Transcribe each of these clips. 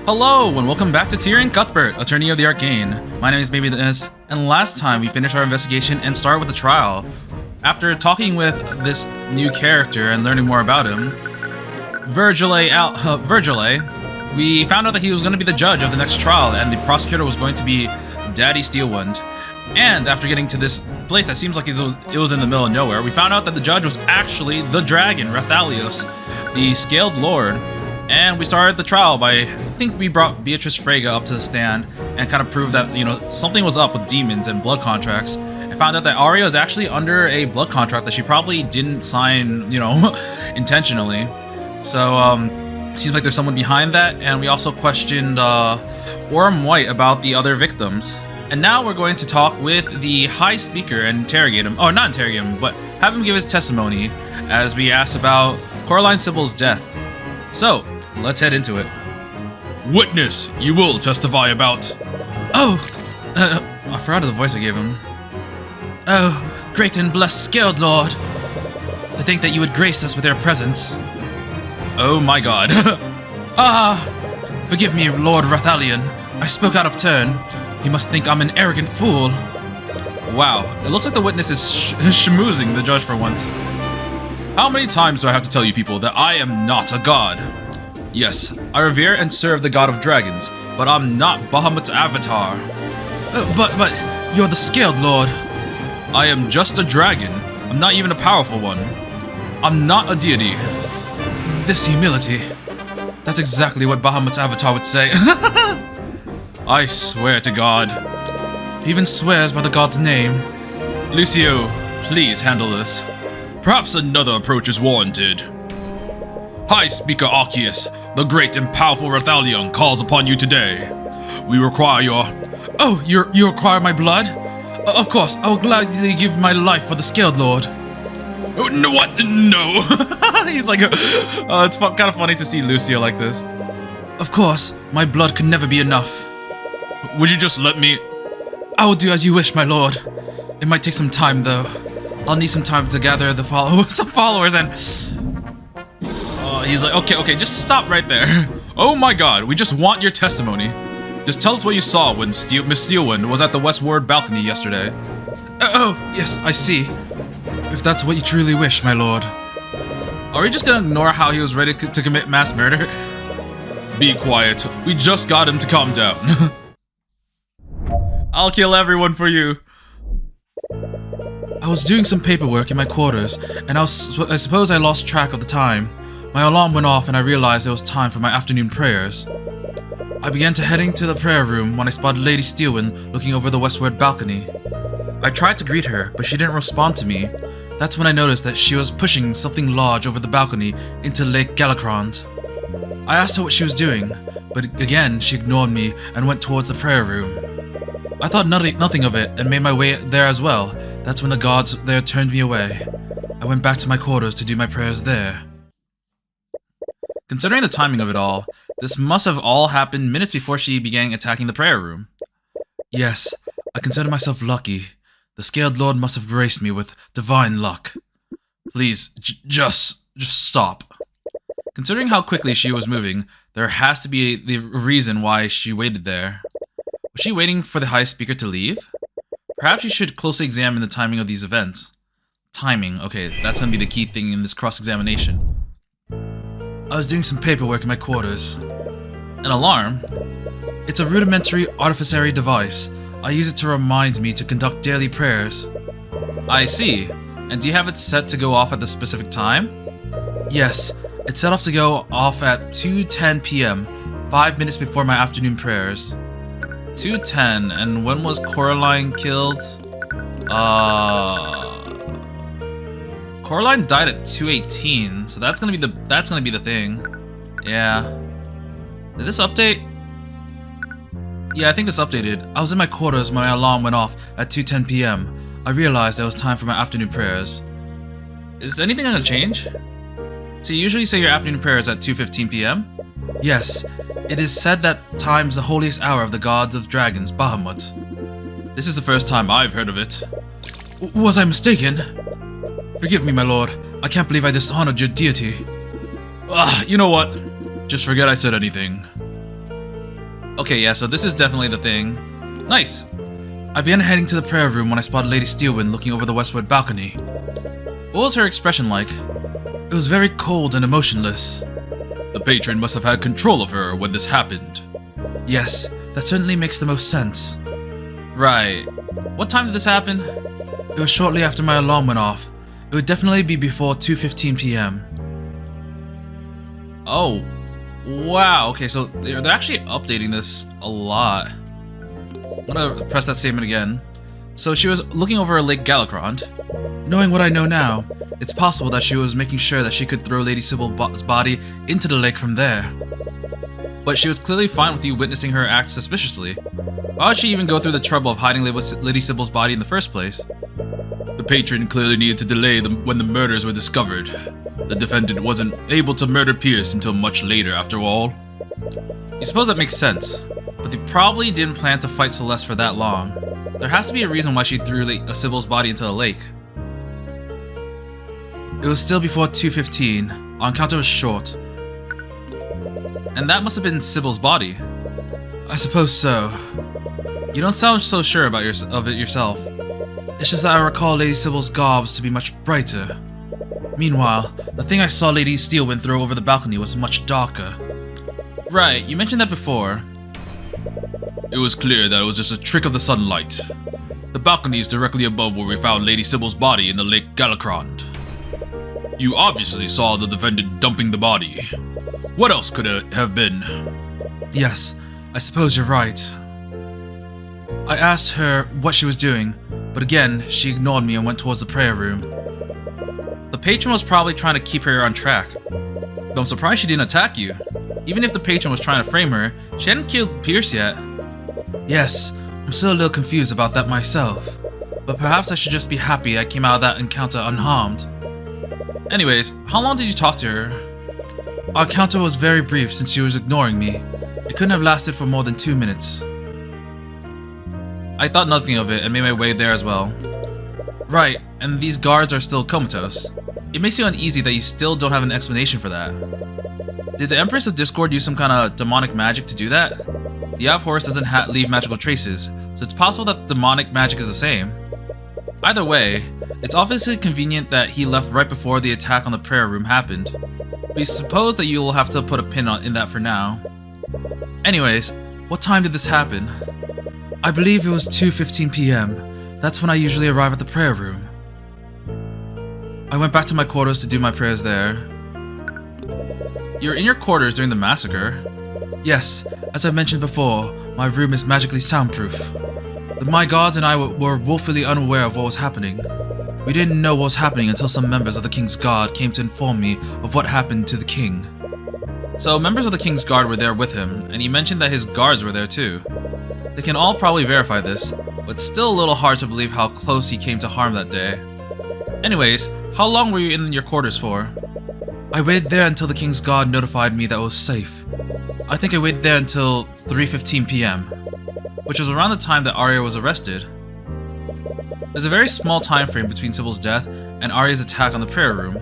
Hello, and welcome back to Tyrion Cuthbert, Attorney of the Arcane. My name is Baby Dennis, and last time we finished our investigation and started with the trial. After talking with this new character and learning more about him, Virgile, we found out that he was going to be the judge of the next trial, and the prosecutor was going to be Daddy Steelwind. And after getting to this place that seems like it was in the middle of nowhere, we found out that the judge was actually the dragon, Rathalios, the Scaled Lord. And we started the trial by, I think we brought Beatrice Fraga up to the stand and kind of proved that, something was up with demons and blood contracts. And found out that Arya is actually under a blood contract that she probably didn't sign, intentionally. So, seems like there's someone behind that. And we also questioned Orm White about the other victims. And now we're going to talk with the High Speaker and interrogate him. Oh, not interrogate him, but have him give his testimony as we asked about Coraline Sybil's death. So, let's head into it. Witness, you will testify about... I forgot the voice I gave him. Oh, great and blessed Scaled Lord. To think that you would grace us with your presence. Oh my god. Forgive me, Lord Rathalion. I spoke out of turn. You must think I'm an arrogant fool. Wow, it looks like the witness is schmoozing the judge for once. How many times do I have to tell you people that I am not a god? Yes, I revere and serve the god of dragons, but I'm not Bahamut's avatar. But you're the Scaled Lord. I am just a dragon. I'm not even a powerful one. I'm not a deity. This humility. That's exactly what Bahamut's avatar would say. I swear to God. He even swears by the god's name. Lucio, please handle this. Perhaps another approach is warranted. High Speaker Arceus, the great and powerful Rathalion calls upon you today. We require your... Oh, you require my blood? Of course, I will gladly give my life for the Scaled Lord. Oh, no, what? No. He's like... it's kind of funny to see Lucio like this. Of course, my blood could never be enough. Would you just let me... I will do as you wish, my lord. It might take some time, though. I'll need some time to gather the followers and... he's like, okay, just stop right there. Oh my god, we just want your testimony. Just tell us what you saw when Miss Steelwind was at the westward balcony yesterday. Yes, I see. If that's what you truly wish, my lord. Are we just gonna ignore how he was ready to commit mass murder? Be quiet. We just got him to calm down. I'll kill everyone for you. I was doing some paperwork in my quarters, and I suppose I lost track of the time. My alarm went off and I realized it was time for my afternoon prayers. I began to heading to the prayer room when I spotted Lady Steelwind looking over the westward balcony. I tried to greet her, but she didn't respond to me. That's when I noticed that she was pushing something large over the balcony into Lake Galacrond. I asked her what she was doing, but again she ignored me and went towards the prayer room. I thought nothing of it and made my way there as well. That's when the guards there turned me away. I went back to my quarters to do my prayers there. Considering the timing of it all, this must have all happened minutes before she began attacking the prayer room. Yes, I consider myself lucky. The Scaled Lord must have graced me with divine luck. Please, just stop. Considering how quickly she was moving, there has to be the reason why she waited there. Was she waiting for the High Speaker to leave? Perhaps you should closely examine the timing of these events. Timing, okay, that's gonna be the key thing in this cross-examination. I was doing some paperwork in my quarters. An alarm? It's a rudimentary artificial device. I use it to remind me to conduct daily prayers. I see. And do you have it set to go off at the specific time? Yes, it's set off to go off at 2:10 p.m., 5 minutes before my afternoon prayers. 2:10, and when was Coraline killed? Coraline died at 2:18, so that's gonna be the thing. Yeah. Did this update? Yeah, I think this updated. I was in my quarters when my alarm went off at 2:10 p.m. I realized it was time for my afternoon prayers. Is anything gonna change? So you usually say your afternoon prayers at 2:15 p.m.? Yes. It is said that time's the holiest hour of the gods of dragons, Bahamut. This is the first time I've heard of it. Was I mistaken? Forgive me, my lord. I can't believe I dishonored your deity. You know what? Just forget I said anything. Okay, yeah, so this is definitely the thing. Nice! I began heading to the prayer room when I spotted Lady Steelwind looking over the westward balcony. What was her expression like? It was very cold and emotionless. The patron must have had control of her when this happened. Yes, that certainly makes the most sense. Right. What time did this happen? It was shortly after my alarm went off. It would definitely be before 2:15 p.m. Oh. Wow, okay, so they're actually updating this a lot. I'm gonna press that statement again. So she was looking over Lake Galacrond. Knowing what I know now, it's possible that she was making sure that she could throw Lady Sybil's body into the lake from there. But she was clearly fine with you witnessing her act suspiciously. Why would she even go through the trouble of hiding Lady Sybil's body in the first place? The patron clearly needed to delay when the murders were discovered. The defendant wasn't able to murder Pierce until much later, after all. You suppose that makes sense, but they probably didn't plan to fight Celeste for that long. There has to be a reason why she threw Sybil's body into the lake. It was still before 2:15. Our encounter was short. And that must have been Sybil's body. I suppose so. You don't sound so sure about of it yourself. It's just that I recall Lady Sybil's garbs to be much brighter. Meanwhile, the thing I saw Lady Steelwind throw over the balcony was much darker. Right, you mentioned that before. It was clear that it was just a trick of the sunlight. The balcony is directly above where we found Lady Sybil's body in the Lake Galacrond. You obviously saw the defendant dumping the body. What else could it have been? Yes, I suppose you're right. I asked her what she was doing, but again, she ignored me and went towards the prayer room. The patron was probably trying to keep her on track. Though I'm surprised she didn't attack you. Even if the patron was trying to frame her, she hadn't killed Pierce yet. Yes, I'm still a little confused about that myself. But perhaps I should just be happy I came out of that encounter unharmed. Anyways, how long did you talk to her? Our encounter was very brief since she was ignoring me. It couldn't have lasted for more than 2 minutes. I thought nothing of it and made my way there as well. Right, and these guards are still comatose. It makes you uneasy that you still don't have an explanation for that. Did the Empress of Discord use some kind of demonic magic to do that? The Eye of Horus doesn't leave magical traces, so it's possible that demonic magic is the same. Either way, it's obviously convenient that he left right before the attack on the prayer room happened. We suppose that you'll have to put a pin in that for now. Anyways, what time did this happen? I believe it was 2:15 p.m. That's when I usually arrive at the prayer room. I went back to my quarters to do my prayers there. You were in your quarters during the massacre? Yes, as I mentioned before, my room is magically soundproof. My guards and I were woefully unaware of what was happening. We didn't know what was happening until some members of the King's Guard came to inform me of what happened to the King. So members of the King's Guard were there with him, and he mentioned that his guards were there too. They can all probably verify this, but still a little hard to believe how close he came to harm that day. Anyways, how long were you in your quarters for? I waited there until the King's Guard notified me that it was safe. I think I waited there until 3:15 p.m. which was around the time that Arya was arrested. There's a very small time frame between Sybil's death and Arya's attack on the prayer room.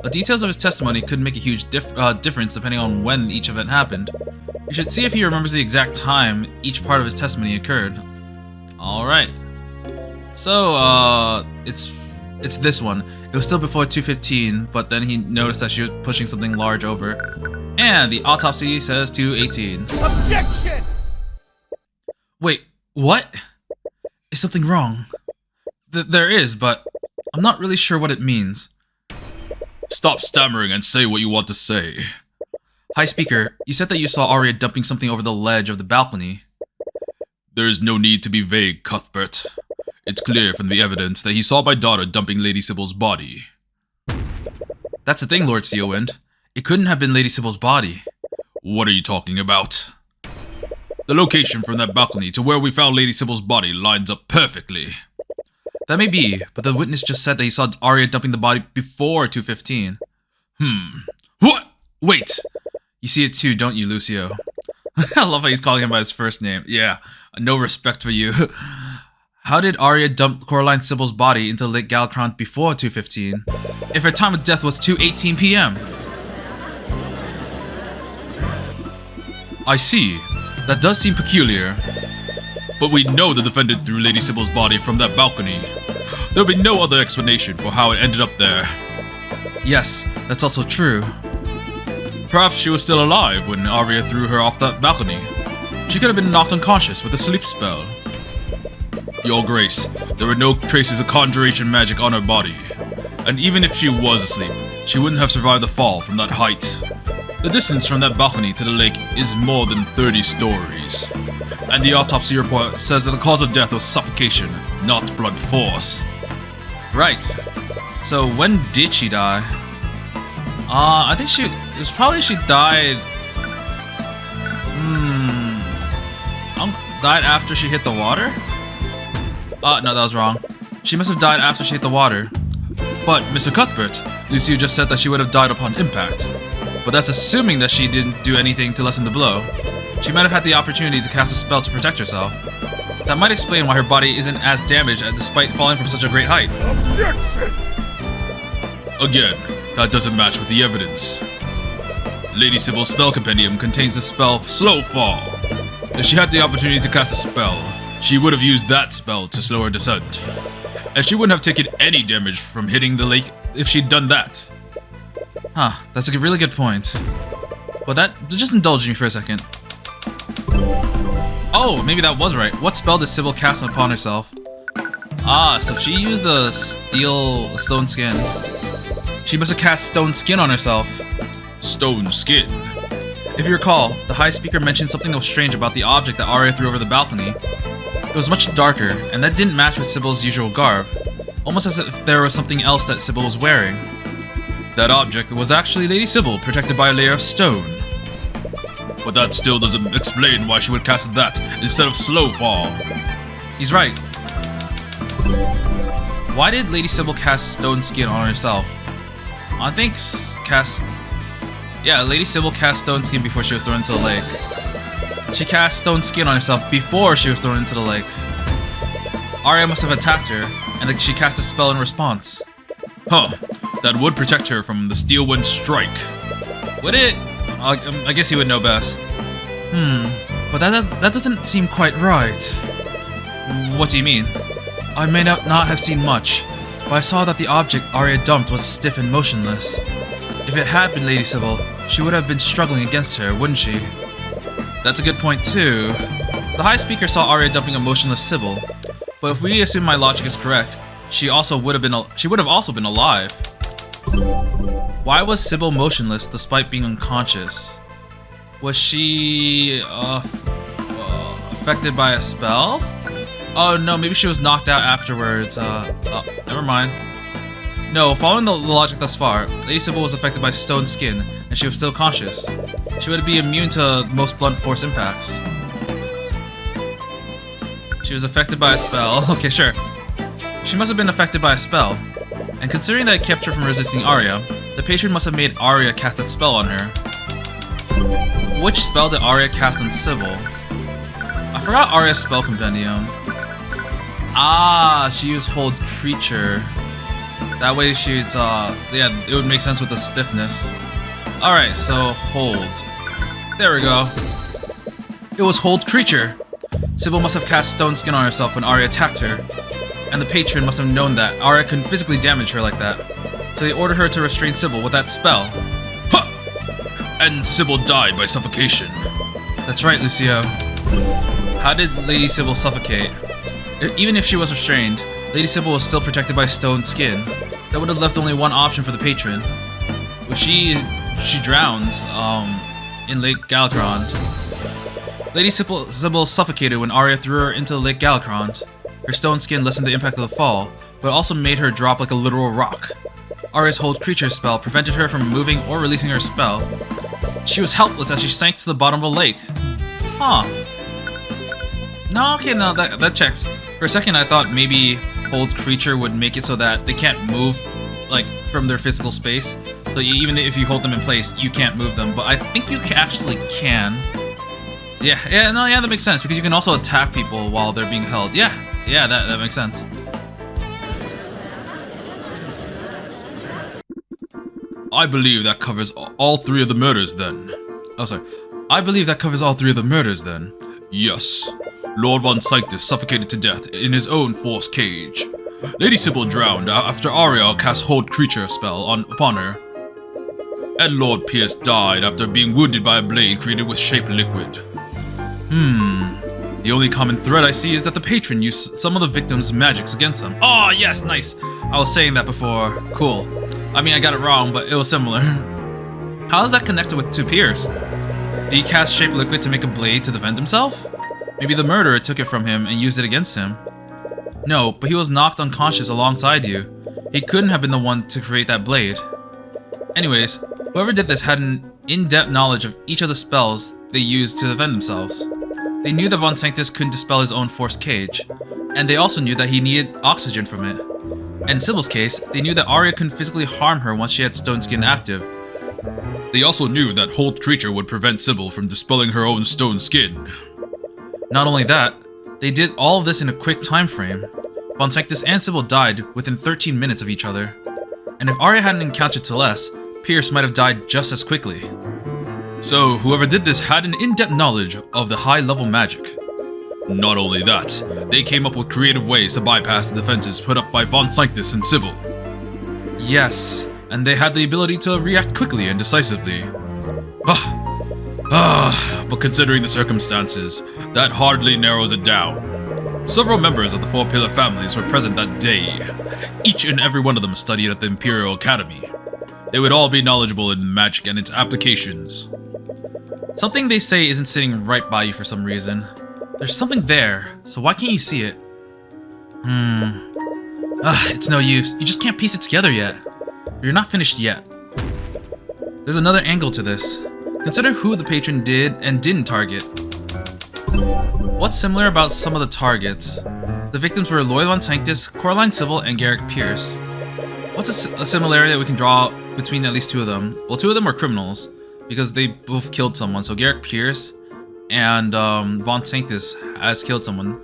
The details of his testimony could make a huge difference depending on when each event happened. You should see if he remembers the exact time each part of his testimony occurred. Alright. So, it's this one. It was still before 2:15, but then he noticed that she was pushing something large over. And the autopsy says 2:18. Objection! Wait, what? Is something wrong? There is, but I'm not really sure what it means. Stop stammering and say what you want to say. Hi, Speaker. You said that you saw Arya dumping something over the ledge of the balcony. There is no need to be vague, Cuthbert. It's clear from the evidence that he saw my daughter dumping Lady Sybil's body. That's the thing, Lord Steelwind. It couldn't have been Lady Sybil's body. What are you talking about? The location from that balcony to where we found Lady Sybil's body lines up perfectly. That may be, but the witness just said that he saw Arya dumping the body before 2:15. What? Wait! You see it too, don't you, Lucio? I love how he's calling him by his first name. Yeah, no respect for you. How did Arya dump Coraline Sybil's body into Lake Galacrond before 2:15? If her time of death was 2:18 p.m.? I see. That does seem peculiar. But we know the defendant threw Lady Sybil's body from that balcony. There'll be no other explanation for how it ended up there. Yes, that's also true. Perhaps she was still alive when Arya threw her off that balcony. She could have been knocked unconscious with a sleep spell. Your Grace, there were no traces of conjuration magic on her body. And even if she was asleep, she wouldn't have survived the fall from that height. The distance from that balcony to the lake is more than 30 stories. And the autopsy report says that the cause of death was suffocation, not blunt force. Right. So when did she die? I think it was probably she died... died after she hit the water? No, that was wrong. She must have died after she hit the water. But, Mr. Cuthbert, Lucio just said that she would have died upon impact. But that's assuming that she didn't do anything to lessen the blow. She might have had the opportunity to cast a spell to protect herself. That might explain why her body isn't as damaged despite falling from such a great height. Objection! Again, that doesn't match with the evidence. Lady Sybil's spell compendium contains the spell Slow Fall. If she had the opportunity to cast a spell, she would have used that spell to slow her descent. And she wouldn't have taken any damage from hitting the lake if she'd done that. Huh, that's a really good point. But just indulge me for a second. Oh, maybe that was right. What spell did Sybil cast upon herself? So she used the stone skin. She must have cast stone skin on herself. Stone skin? If you recall, the High Speaker mentioned something that was strange about the object that Arya threw over the balcony. It was much darker, and that didn't match with Sybil's usual garb. Almost as if there was something else that Sybil was wearing. That object was actually Lady Sybil, protected by a layer of stone. But that still doesn't explain why she would cast that instead of Slow Fall. He's right. Why did Lady Sybil cast stone skin on herself? I think Lady Sybil cast stone skin before she was thrown into the lake. She cast stone skin on herself before she was thrown into the lake. Arya must have attacked her, and then she cast a spell in response. Huh, that would protect her from the Steel Wind strike. Would it? I guess he would know best. But that doesn't seem quite right. What do you mean? I may not have seen much, but I saw that the object Arya dumped was stiff and motionless. If it had been Lady Sybil, she would have been struggling against her, wouldn't she? That's a good point too. The High Speaker saw Arya dumping a motionless Sybil, but if we assume my logic is correct, she would have also been alive. Why was Sybil motionless despite being unconscious? Was she affected by a spell? Oh no, maybe she was knocked out afterwards. Never mind. No, following the logic thus far, Lady Sybil was affected by stone skin, and she was still conscious. She would be immune to most blunt force impacts. She was affected by a spell. Okay, sure. She must have been affected by a spell. And considering that it kept her from resisting Arya, the patron must have made Arya cast that spell on her. Which spell did Arya cast on Sybil? I forgot Arya's spell compendium. She used Hold Creature. That way she'd, it would make sense with the stiffness. Alright, so Hold. There we go. It was Hold Creature. Sybil must have cast Stone Skin on herself when Arya attacked her. And the patron must have known that Arya couldn't physically damage her like that. So they ordered her to restrain Sybil with that spell. Ha! And Sybil died by suffocation. That's right, Lucio. How did Lady Sybil suffocate? Even if she was restrained, Lady Sybil was still protected by stone skin. That would have left only one option for the patron. Well, she drowned in Lake Galacrond. Lady Sybil suffocated when Arya threw her into Lake Galacrond. Her stone skin lessened the impact of the fall, but also made her drop like a literal rock. Arya's Hold Creature spell prevented her from moving or releasing her spell. She was helpless as she sank to the bottom of a lake. Huh. No, okay, no, that checks. For a second I thought maybe Hold Creature would make it so that they can't move, like, from their physical space. So even if you hold them in place, you can't move them, but I think you actually can. Yeah, that makes sense, because you can also attack people while they're being held. Yeah, that makes sense. I believe that covers all three of the murders then. Oh, sorry. I believe that covers all 3 of the murders then. Yes. Lord Von Sanctus suffocated to death in his own forced cage. Lady Sybil drowned after Ariel cast Hold Creature spell upon her. And Lord Pierce died after being wounded by a blade created with shape liquid. The only common thread I see is that the patron used some of the victims' magics against them. Oh, yes, nice. I was saying that before. Cool. I mean, I got it wrong, but it was similar. How is that connected to Pierce? Did he cast shape liquid to make a blade to defend himself? Maybe the murderer took it from him and used it against him. No, but he was knocked unconscious alongside you. He couldn't have been the one to create that blade. Anyways, whoever did this had an in-depth knowledge of each of the spells they used to defend themselves. They knew that Von Sanctus couldn't dispel his own forced cage, and they also knew that he needed oxygen from it. And in Sybil's case, they knew that Arya couldn't physically harm her once she had Stone Skin active. They also knew that Hold Creature would prevent Sybil from dispelling her own Stone Skin. Not only that, they did all of this in a quick time frame. Von Sanctus and Sybil died within 13 minutes of each other. And if Arya hadn't encountered Celeste, Pierce might have died just as quickly. So, whoever did this had an in-depth knowledge of the high-level magic. Not only that, they came up with creative ways to bypass the defenses put up by Von Sanctus and Sybil. Yes, and they had the ability to react quickly and decisively. But considering the circumstances, that hardly narrows it down. Several members of the 4 Pillar families were present that day. Each and every one of them studied at the Imperial Academy. They would all be knowledgeable in magic and its applications. Something they say isn't sitting right by you for some reason. There's something there, so why can't you see it? It's no use. You just can't piece it together yet. You're not finished yet. There's another angle to this. Consider who the patron did and didn't target. What's similar about some of the targets? The victims were Lloyd Von Sanctus, Coraline Sybil, and Garrick Pierce. What's a similarity that we can draw between at least 2 of them? Well, 2 of them are criminals, because they both killed someone. So Garrick Pierce and Von Sanctus has killed someone.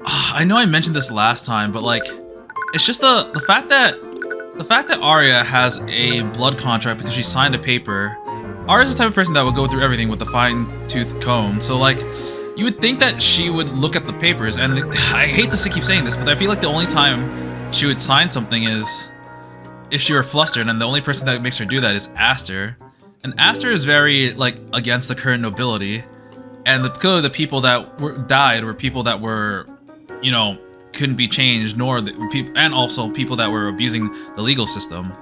I know I mentioned this last time, but like, it's just the fact that Arya has a blood contract because she signed a paper. Arya's the type of person that would go through everything with a fine-tooth comb. So like, you would think that she would look at the papers, and I hate to keep saying this, but I feel like the only time she would sign something is if she were flustered, and the only person that makes her do that is Aster. And Aster is very, like, against the current nobility. And clearly the people that died were people that were, you know, couldn't be changed, and also people that were abusing the legal system.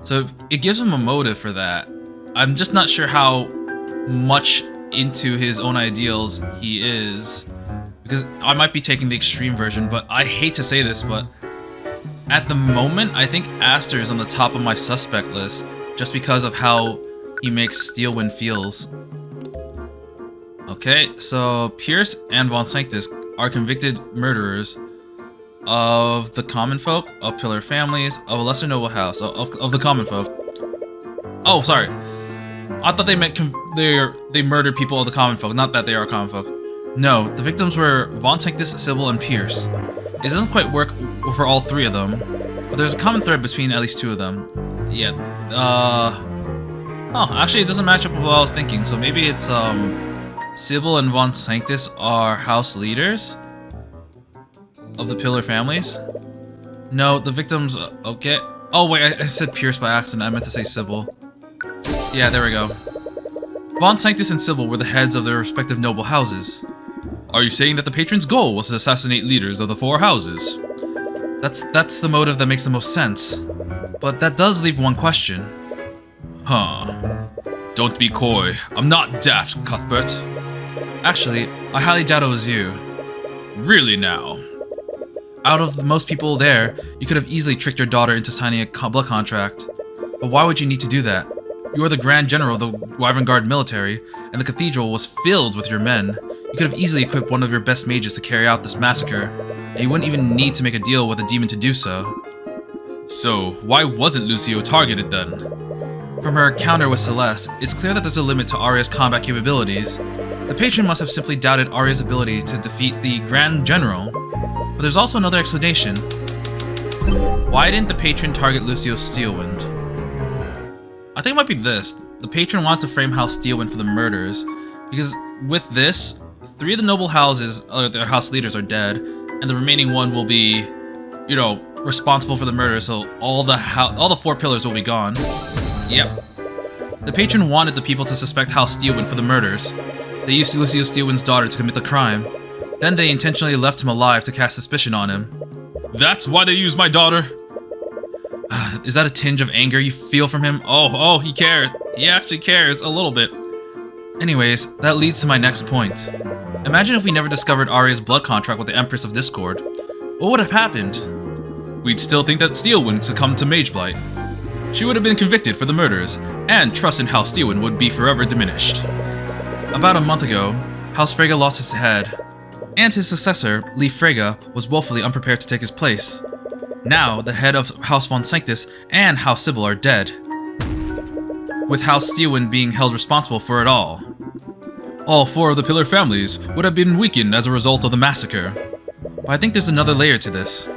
So it gives him a motive for that. I'm just not sure how much into his own ideals he is. Because I might be taking the extreme version, but I hate to say this, but at the moment, I think Aster is on the top of my suspect list, just because of how he makes Steelwind feels. Okay, so Pierce and Von Sanctus are convicted murderers of the common folk, of pillar families, of a lesser noble house, of the common folk. Oh, sorry. I thought they meant they murdered people of the common folk, not that they are common folk. No, the victims were Von Sanctus, Sybil, and Pierce. It doesn't quite work for all 3 of them, but there's a common thread between at least 2 of them. Yeah, oh, actually it doesn't match up with what I was thinking, so maybe it's, Sybil and Von Sanctus are house leaders of the Pillar families? No, the victims, okay. Oh wait, I said Pierce by accident, I meant to say Sybil. Yeah, there we go. Von Sanctus and Sybil were the heads of their respective noble houses. Are you saying that the patron's goal was to assassinate leaders of the 4 houses? That's the motive that makes the most sense. But that does leave one question. Huh. Don't be coy. I'm not daft, Cuthbert. Actually, I highly doubt it was you. Really now? Out of most people there, you could have easily tricked your daughter into signing a blood contract. But why would you need to do that? You are the Grand General of the Wyvern Guard military, and the Cathedral was filled with your men. You could have easily equipped one of your best mages to carry out this massacre, and you wouldn't even need to make a deal with a demon to do so. So, why wasn't Lucio targeted then? From her encounter with Celeste, it's clear that there's a limit to Arya's combat capabilities. The patron must have simply doubted Arya's ability to defeat the Grand General. But there's also another explanation. Why didn't the patron target Lucio's Steelwind? I think it might be this. The patron wanted to frame House Steelwind for the murders, Because with this, 3 of the noble houses, their house leaders are dead, and the remaining one will be, you know, responsible for the murder, so all the 4 pillars will be gone. Yep. The patron wanted the people to suspect House Steelwind for the murders. They used Lucille Steelwind's daughter to commit the crime. Then they intentionally left him alive to cast suspicion on him. That's why they used my daughter? Is that a tinge of anger you feel from him? Oh, he cares. He actually cares a little bit. Anyways, that leads to my next point. Imagine if we never discovered Arya's blood contract with the Empress of Discord. What would have happened? We'd still think that Steelwind succumbed to Mageblight. She would have been convicted for the murders, and trust in House Steelwind would be forever diminished. About a month ago, House Fraga lost his head, and his successor, Lee Fraga, was woefully unprepared to take his place. Now, the head of House Von Sanctus and House Sybil are dead, with House Steelwind being held responsible for it all. All 4 of the Pillar families would have been weakened as a result of the massacre. But I think there's another layer to this.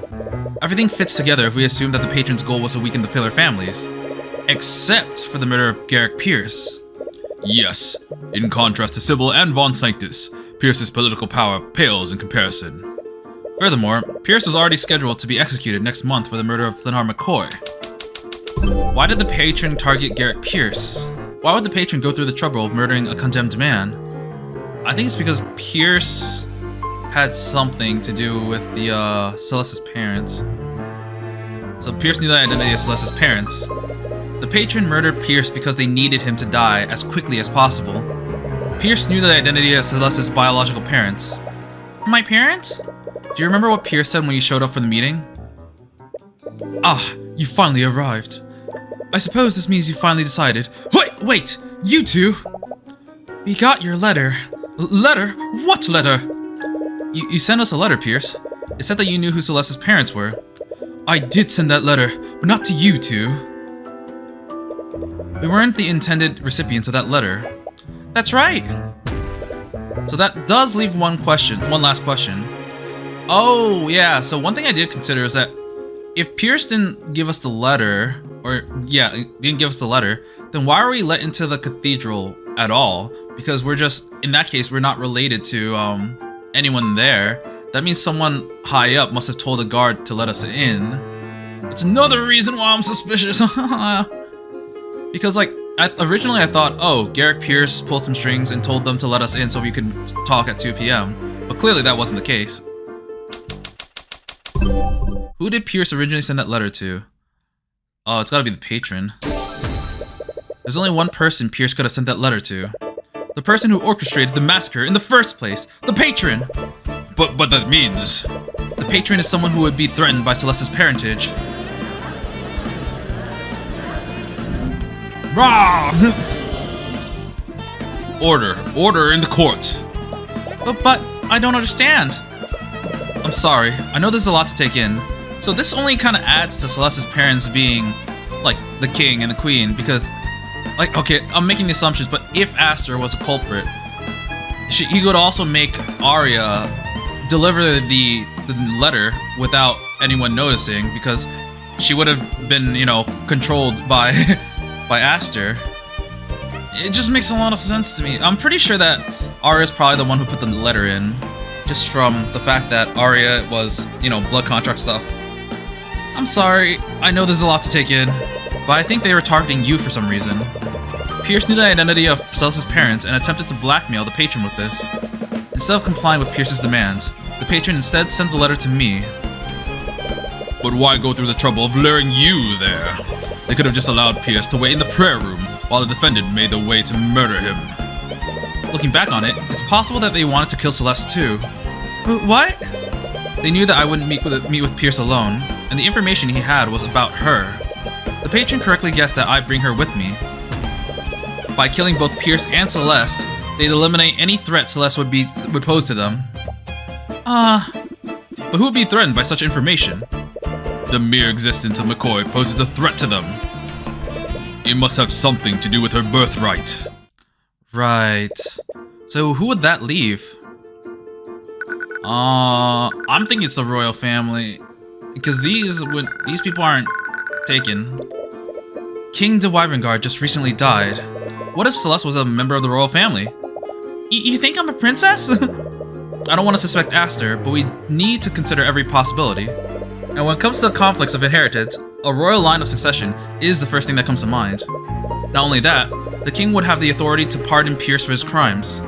Everything fits together if we assume that the patron's goal was to weaken the Pillar families, except for the murder of Garrick Pierce. Yes, in contrast to Sybil and Von Sanctus, Pierce's political power pales in comparison. Furthermore, Pierce was already scheduled to be executed next month for the murder of Flinnar McCoy. Why did the patron target Garrick Pierce? Why would the patron go through the trouble of murdering a condemned man? I think it's because Pierce had something to do with the Celeste's parents. So Pierce knew the identity of Celeste's parents. The patron murdered Pierce because they needed him to die as quickly as possible. Pierce knew the identity of Celeste's biological parents. My parents? Do you remember what Pierce said when you showed up for the meeting? Ah, you finally arrived. I suppose this means you finally decided. Wait! You two! We got your letter. Letter? What letter? You sent us a letter, Pierce. It said that you knew who Celeste's parents were. I did send that letter, but not to you two. We weren't the intended recipients of that letter. That's right! So that does leave one last question. Oh, yeah, so one thing I did consider is that if Pierce didn't give us the letter, then why are we let into the Cathedral at all? Because in that case, we're not related to anyone there. That means someone high up must have told the guard to let us in. It's another reason why I'm suspicious. Because, originally I thought, oh, Garrick Pierce pulled some strings and told them to let us in so we could talk at 2 p.m. But clearly that wasn't the case. Who did Pierce originally send that letter to? Oh, it's gotta be the patron. There's only one person Pierce could have sent that letter to. The person who orchestrated the massacre in the first place, the patron! But that means... The patron is someone who would be threatened by Celeste's parentage. Rah! Order in the court. But I don't understand. I'm sorry, I know there's a lot to take in. So this only kind of adds to Celeste's parents being, the king and the queen, because, okay, I'm making the assumptions, but if Aster was a culprit, he would also make Arya deliver the letter without anyone noticing, because she would have been, controlled by Aster. It just makes a lot of sense to me. I'm pretty sure that Arya's probably the one who put the letter in, just from the fact that Arya was, blood contract stuff. I'm sorry, I know there's a lot to take in, but I think they were targeting you for some reason. Pierce knew the identity of Celeste's parents and attempted to blackmail the patron with this. Instead of complying with Pierce's demands, the patron instead sent the letter to me. But why go through the trouble of luring you there? They could have just allowed Pierce to wait in the prayer room while the defendant made their way to murder him. Looking back on it, it's possible that they wanted to kill Celeste too. What? They knew that I wouldn't meet with Pierce alone, and the information he had was about her. The patron correctly guessed that I'd bring her with me. By killing both Pierce and Celeste, they'd eliminate any threat Celeste would pose to them. But who would be threatened by such information? The mere existence of McCoy poses a threat to them. It must have something to do with her birthright. Right. So who would that leave? I'm thinking it's the royal family, because these people aren't taken. King de Wyvernguard just recently died. What if Celeste was a member of the royal family? You think I'm a princess? I don't want to suspect Aster, but we need to consider every possibility. And when it comes to the conflicts of inheritance, a royal line of succession is the first thing that comes to mind. Not only that, the king would have the authority to pardon Pierce for his crimes.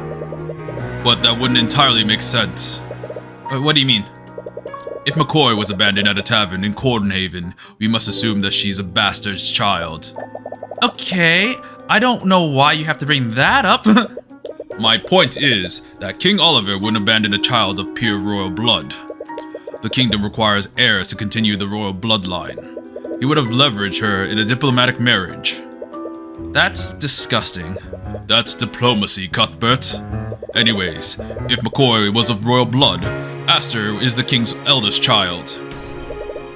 But that wouldn't entirely make sense. What do you mean? If McCoy was abandoned at a tavern in Cornhaven, we must assume that she's a bastard's child. Okay, I don't know why you have to bring that up. My point is that King Oliver wouldn't abandon a child of pure royal blood. The kingdom requires heirs to continue the royal bloodline. He would have leveraged her in a diplomatic marriage. That's disgusting. That's diplomacy, Cuthbert. Anyways, if McCoy was of royal blood, Aster is the king's eldest child.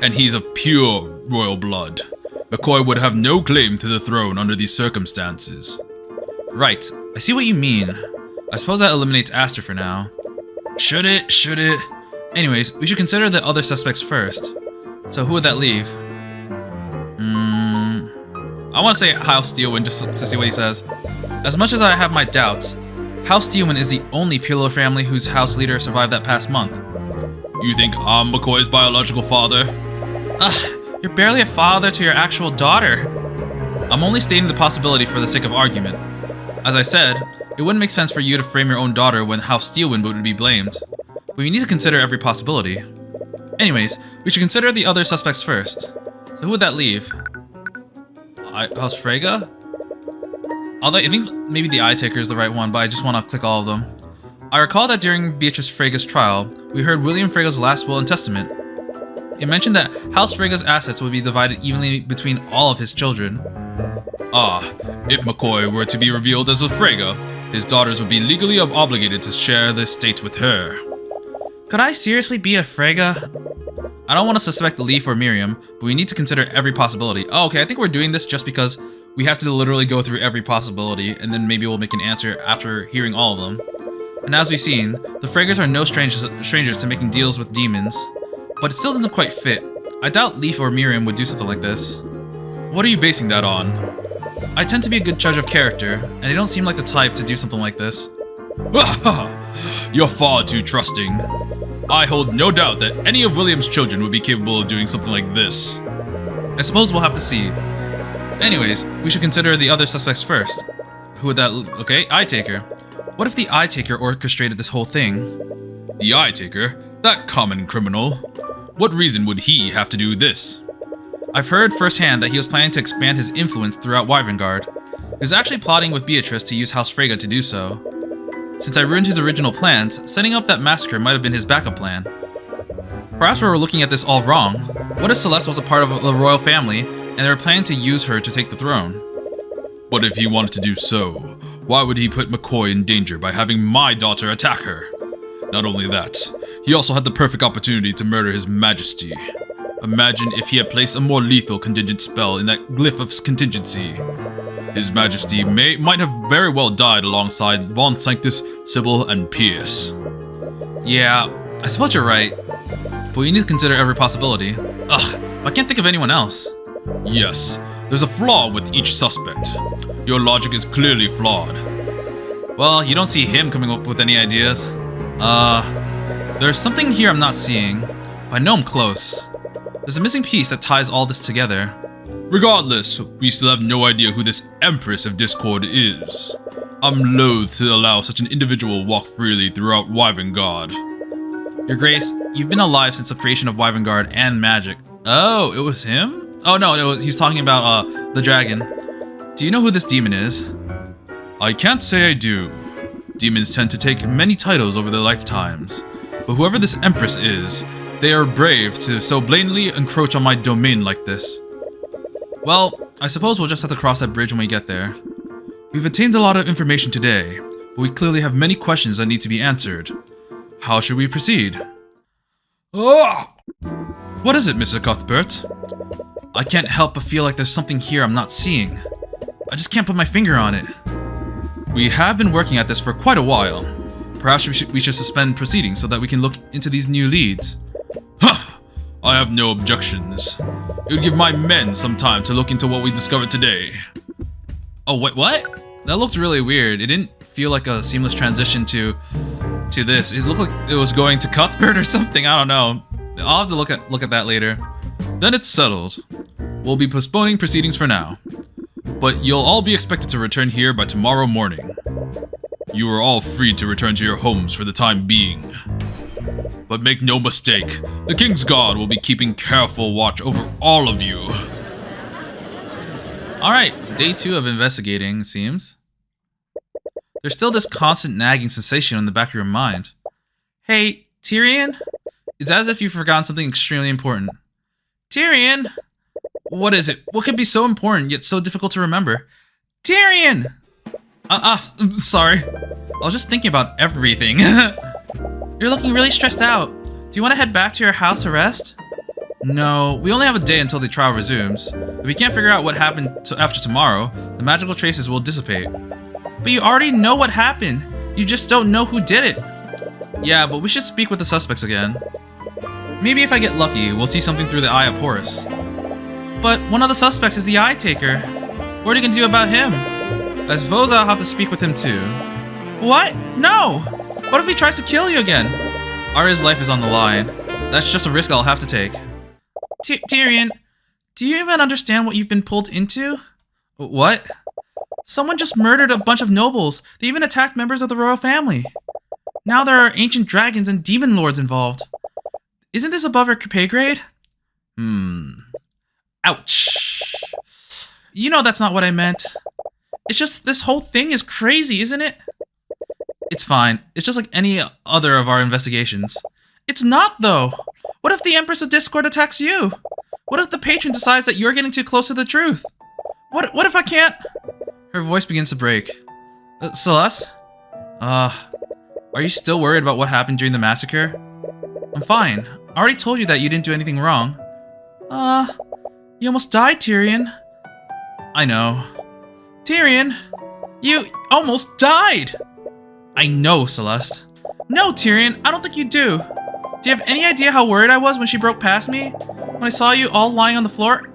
And he's of pure royal blood. McCoy would have no claim to the throne under these circumstances. Right, I see what you mean. I suppose that eliminates Aster for now. Should it? Should it? Anyways, we should consider the other suspects first. So who would that leave? I want to say House Steelwind just to see what he says. As much as I have my doubts, House Steelwind is the only Pillar family whose house leader survived that past month. You think I'm McCoy's biological father? You're barely a father to your actual daughter. I'm only stating the possibility for the sake of argument. As I said, it wouldn't make sense for you to frame your own daughter when House Steelwind would be blamed. But we need to consider every possibility. Anyways, we should consider the other suspects first. So who would that leave? House Fraga? I think maybe the Eye Taker is the right one, but I just want to click all of them. I recall that during Beatrice Fraga's trial, we heard William Fraga's last will and testament. It mentioned that House Fraga's assets would be divided evenly between all of his children. If McCoy were to be revealed as a Fraga, his daughters would be legally obligated to share the estate with her. Could I seriously be a Fraga? I don't want to suspect Leaf or Miriam, but we need to consider every possibility. Oh, okay, I think we're doing this just because we have to literally go through every possibility, and then maybe we'll make an answer after hearing all of them. And as we've seen, the Fragas are no strangers to making deals with demons. But it still doesn't quite fit. I doubt Leaf or Miriam would do something like this. What are you basing that on? I tend to be a good judge of character, and they don't seem like the type to do something like this. You're far too trusting. I hold no doubt that any of William's children would be capable of doing something like this. I suppose we'll have to see. Anyways, we should consider the other suspects first. Who would that... Okay, Eye Taker. What if the Eye Taker orchestrated this whole thing? The Eye Taker? That common criminal? What reason would he have to do this? I've heard firsthand that he was planning to expand his influence throughout Wyvernguard. He was actually plotting with Beatrice to use House Fraga to do so. Since I ruined his original plans, setting up that massacre might have been his backup plan. Perhaps we were looking at this all wrong. What if Celeste was a part of the royal family, and they were planning to use her to take the throne? But if he wanted to do so, why would he put McCoy in danger by having my daughter attack her? Not only that, he also had the perfect opportunity to murder his majesty. Imagine if he had placed a more lethal contingent spell in that glyph of contingency. His majesty might have very well died alongside Von Sanctus, Sybil, and Pierce. Yeah, I suppose you're right. But we need to consider every possibility. I can't think of anyone else. Yes, there's a flaw with each suspect. Your logic is clearly flawed. Well, you don't see him coming up with any ideas. There's something here I'm not seeing, but I know I'm close. There's a missing piece that ties all this together. Regardless, we still have no idea who this Empress of Discord is. I'm loath to allow such an individual walk freely throughout Wyvernguard. Your Grace, you've been alive since the creation of Wyvernguard and magic. Oh, it was him? Oh no, he's talking about the dragon. Do you know who this demon is? I can't say I do. Demons tend to take many titles over their lifetimes. But whoever this Empress is, they are brave to so blatantly encroach on my domain like this. Well, I suppose we'll just have to cross that bridge when we get there. We've attained a lot of information today, but we clearly have many questions that need to be answered. How should we proceed? What is it, Mr. Cuthbert? I can't help but feel like there's something here I'm not seeing. I just can't put my finger on it. We have been working at this for quite a while. Perhaps we should suspend proceedings so that we can look into these new leads. I have no objections. It would give my men some time to look into what we discovered today. Oh, wait, what? That looked really weird. It didn't feel like a seamless transition to this. It looked like it was going to Cuthbert or something. I don't know. I'll have to look at that later. Then it's settled. We'll be postponing proceedings for now, but you'll all be expected to return here by tomorrow morning. You are all free to return to your homes for the time being. But make no mistake, the King's God will be keeping careful watch over all of you. Alright, day 2 of investigating, it seems. There's still this constant nagging sensation in the back of your mind. Hey, Tyrion? It's as if you've forgotten something extremely important. Tyrion! What is it? What could be so important yet so difficult to remember? Tyrion! Sorry. I was just thinking about everything. You're looking really stressed out. Do you want to head back to your house to rest? No, we only have a day until the trial resumes. If we can't figure out what happened after tomorrow, the magical traces will dissipate. But you already know what happened. You just don't know who did it. Yeah, but we should speak with the suspects again. Maybe if I get lucky, we'll see something through the eye of Horus. But one of the suspects is the Eye Taker. What are you gonna do about him? I suppose I'll have to speak with him too. What? No! What if he tries to kill you again? Arya's life is on the line. That's just a risk I'll have to take. Tyrion, do you even understand what you've been pulled into? What? Someone just murdered a bunch of nobles. They even attacked members of the royal family. Now there are ancient dragons and demon lords involved. Isn't this above your pay grade? Ouch. You know that's not what I meant. It's just this whole thing is crazy, isn't it? It's fine. It's just like any other of our investigations. It's not, though. What if the Empress of Discord attacks you? What if the patron decides that you're getting too close to the truth? What if I can't? Her voice begins to break. Celeste? Are you still worried about what happened during the massacre? I'm fine. I already told you that you didn't do anything wrong. You almost died, Tyrion. I know. Tyrion, you almost died! I know, Celeste. No, Tyrion, I don't think you do. Do you have any idea how worried I was when she broke past me? When I saw you all lying on the floor?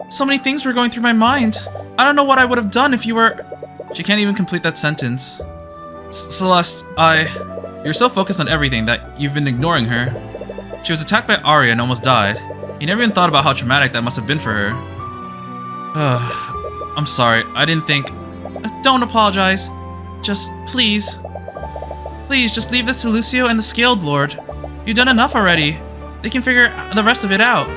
So many things were going through my mind. I don't know what I would have done if you were... She can't even complete that sentence. Celeste, You're so focused on everything that you've been ignoring her. She was attacked by Arya and almost died. You never even thought about how traumatic that must have been for her. I'm sorry, I didn't think... Don't apologize. Just, please. Please, just leave this to Lucio and the Scaled Lord. You've done enough already. They can figure the rest of it out.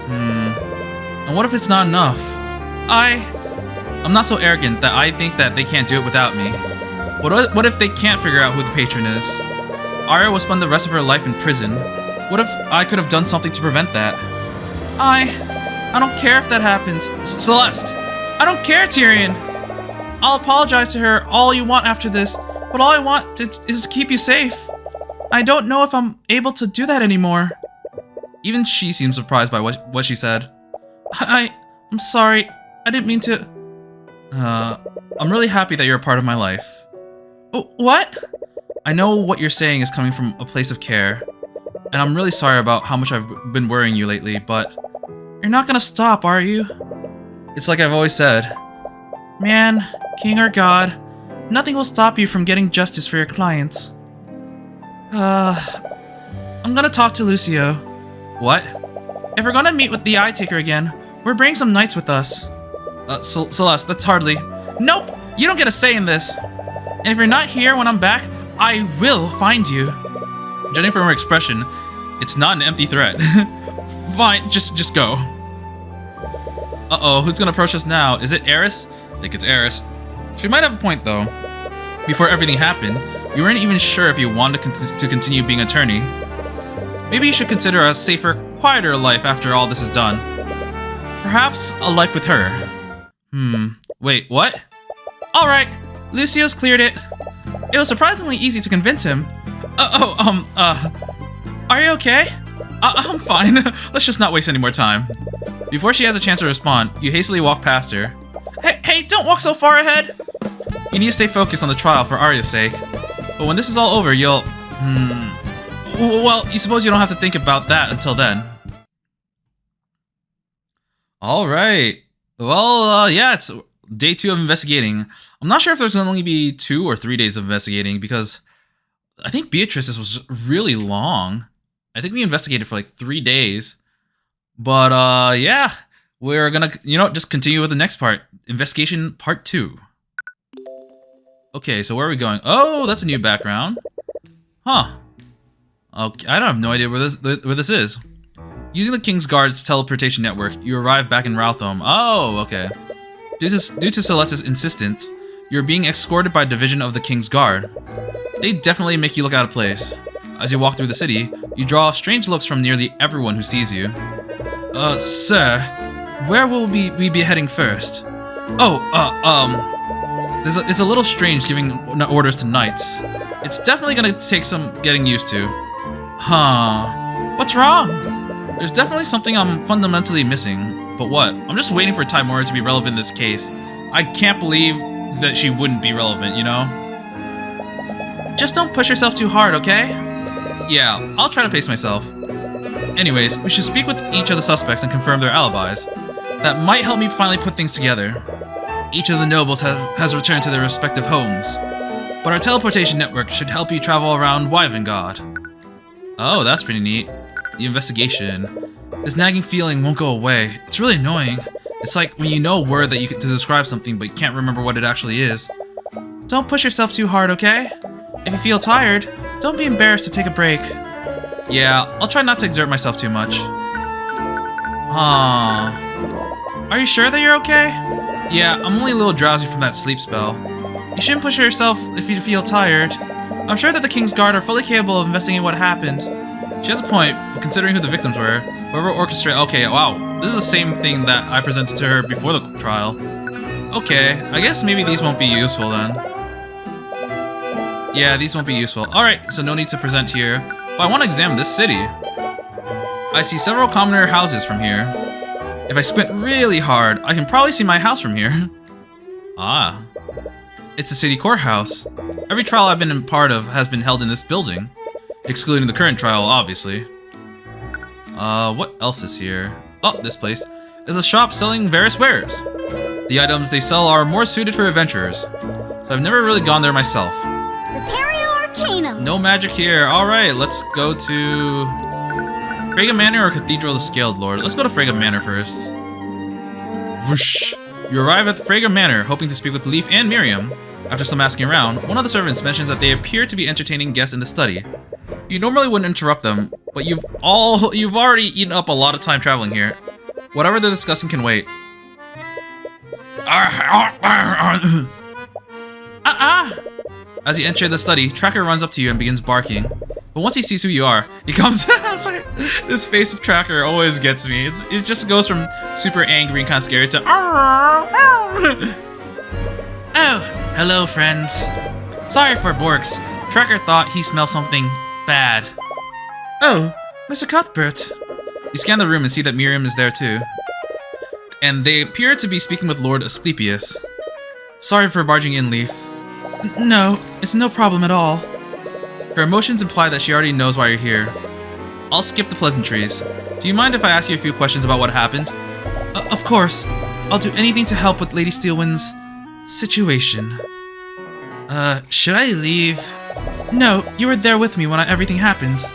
And what if it's not enough? I'm not so arrogant that I think that they can't do it without me. What if they can't figure out who the patron is? Arya will spend the rest of her life in prison. What if I could have done something to prevent that? I don't care if that happens. Celeste! I don't care, Tyrion! I'll apologize to her all you want after this, but all I want is to keep you safe. I don't know if I'm able to do that anymore. Even she seems surprised by what she said. I'm sorry. I didn't mean to... I'm really happy that you're a part of my life. What? I know what you're saying is coming from a place of care, and I'm really sorry about how much I've been worrying you lately, but... You're not gonna stop, are you? It's like I've always said. Man, king or god, nothing will stop you from getting justice for your clients. I'm gonna talk to Lucio. What? If we're gonna meet with the Eye Taker again, we're bringing some knights with us. Celeste, that's hardly... Nope! You don't get a say in this! And if you're not here when I'm back, I will find you. Judging from her expression, it's not an empty threat. Fine, just go. Uh-oh, who's gonna approach us now? Is it Eris? I think it's Eris. She might have a point, though. Before everything happened, you weren't even sure if you wanted to continue being attorney. Maybe you should consider a safer, quieter life after all this is done. Perhaps a life with her. Wait, what? Alright, Lucio's cleared it. It was surprisingly easy to convince him. Are you okay? I'm fine. Let's just not waste any more time. Before she has a chance to respond, you hastily walk past her. Hey, don't walk so far ahead! You need to stay focused on the trial for Arya's sake. But when this is all over, you'll... Well, you suppose you don't have to think about that until then. Alright. Well, yeah, it's day 2 of investigating. I'm not sure if there's gonna only be 2 or 3 days of investigating, because I think Beatrice's was really long. I think we investigated for like 3 days. But yeah, we're gonna, just continue with the next part. Investigation part 2. Okay, so where are we going? Oh, that's a new background. Huh. Okay, I don't have no idea where this is. Using the King's Guard's teleportation network, you arrive back in Ralthome. Oh, okay. Due to Celeste's insistence, you're being escorted by a division of the King's Guard. They definitely make you look out of place. As you walk through the city, you draw strange looks from nearly everyone who sees you. Sir, where will we be heading first? It's a little strange giving orders to knights. It's definitely gonna take some getting used to. Huh. What's wrong? There's definitely something I'm fundamentally missing. But what? I'm just waiting for Timora to be relevant in this case. I can't believe that she wouldn't be relevant, Just don't push yourself too hard, okay? Yeah, I'll try to pace myself. Anyways, we should speak with each of the suspects and confirm their alibis. That might help me finally put things together. Each of the nobles has returned to their respective homes. But our teleportation network should help you travel around Wyvengard. Oh, that's pretty neat. The investigation. This nagging feeling won't go away. It's really annoying. It's like when you know a word that to describe something, but you can't remember what it actually is. Don't push yourself too hard, okay? If you feel tired, don't be embarrassed to take a break. Yeah, I'll try not to exert myself too much. Are you sure that you're okay? Yeah, I'm only a little drowsy from that sleep spell. You shouldn't push yourself if you feel tired. I'm sure that the King's Guard are fully capable of investigating what happened. She has a point, but considering who the victims were, whoever orchestrated— okay, wow, this is the same thing that I presented to her before the trial. Okay, I guess maybe these won't be useful then. Yeah, these won't be useful. Alright, so no need to present here. But I want to examine this city. I see several commoner houses from here. If I squint really hard, I can probably see my house from here. Ah. It's a city courthouse. Every trial I've been a part of has been held in this building. Excluding the current trial, obviously. What else is here? Oh, this place is a shop selling various wares. The items they sell are more suited for adventurers, so I've never really gone there myself. Arcanum. No magic here. Alright, let's go to Fraga Manor or Cathedral of the Scaled Lord. Let's go to Fraga Manor first. Whoosh. You arrive at Fraga Manor, hoping to speak with Leaf and Miriam. After some asking around, one of the servants mentions that they appear to be entertaining guests in the study. You normally wouldn't interrupt them, but you've already eaten up a lot of time traveling here. Whatever they're discussing can wait. As you enter the study, Tracker runs up to you and begins barking. But once he sees who you are, he comes. Sorry, this face of Tracker always gets me. It just goes from super angry and kind of scary to Oh, hello friends. Sorry for Borks. Tracker thought he smelled something bad. Oh, Mr. Cuthbert. You scan the room and see that Miriam is there too. And they appear to be speaking with Lord Asclepius. Sorry for barging in, Leaf. No, it's no problem at all. Her emotions imply that she already knows why you're here. I'll skip the pleasantries. Do you mind if I ask you a few questions about what happened? Of course. I'll do anything to help with Lady Steelwind's situation. Should I leave? No, you were there with me when everything happened.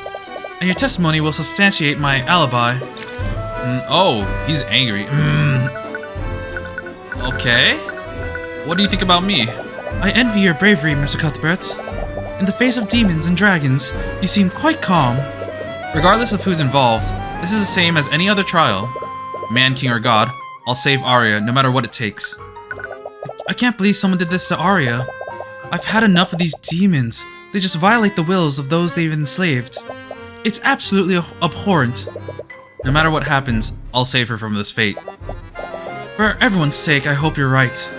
And your testimony will substantiate my alibi. Oh, he's angry. Okay. What do you think about me? I envy your bravery, Mr. Cuthbert. In the face of demons and dragons, you seem quite calm. Regardless of who's involved, this is the same as any other trial. Man, king, or god, I'll save Arya no matter what it takes. I can't believe someone did this to Arya. I've had enough of these demons. They just violate the wills of those they've enslaved. It's absolutely abhorrent. No matter what happens, I'll save her from this fate. For everyone's sake, I hope you're right.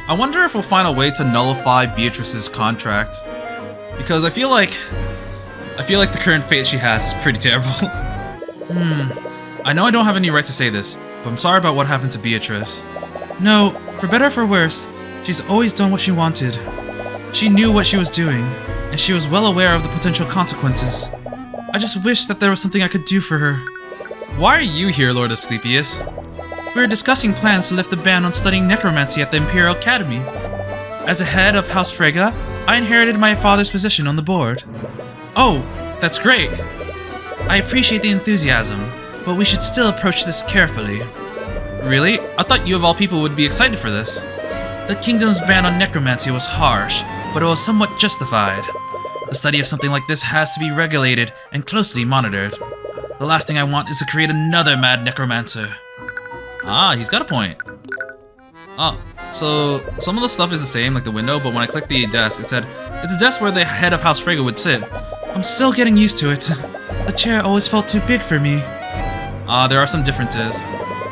I wonder if we'll find a way to nullify Beatrice's contract. Because I feel like the current fate she has is pretty terrible. I know I don't have any right to say this, but I'm sorry about what happened to Beatrice. No, for better or for worse, she's always done what she wanted. She knew what she was doing, and she was well aware of the potential consequences. I just wish that there was something I could do for her. Why are you here, Lord Asclepius? We were discussing plans to lift the ban on studying necromancy at the Imperial Academy. As a head of House Fraga, I inherited my father's position on the board. Oh, that's great. I appreciate the enthusiasm, but we should still approach this carefully. Really? I thought you of all people would be excited for this. The kingdom's ban on necromancy was harsh, but it was somewhat justified. The study of something like this has to be regulated and closely monitored. The last thing I want is to create another mad necromancer. Ah, he's got a point. Oh, so some of the stuff is the same, like the window, but when I clicked the desk, it said, it's a desk where the head of House Fraga would sit. I'm still getting used to it. The chair always felt too big for me. There are some differences.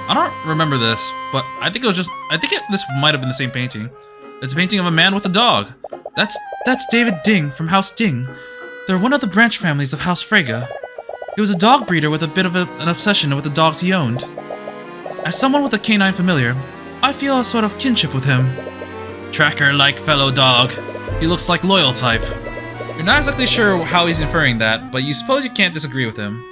I don't remember this, but I think this might have been the same painting. It's a painting of a man with a dog. That's David Ding from House Ding. They're one of the branch families of House Fraga. He was a dog breeder with a bit of an obsession with the dogs he owned. As someone with a canine familiar, I feel a sort of kinship with him. Tracker-like fellow dog. He looks like loyal type. You're not exactly sure how he's inferring that, but you suppose you can't disagree with him.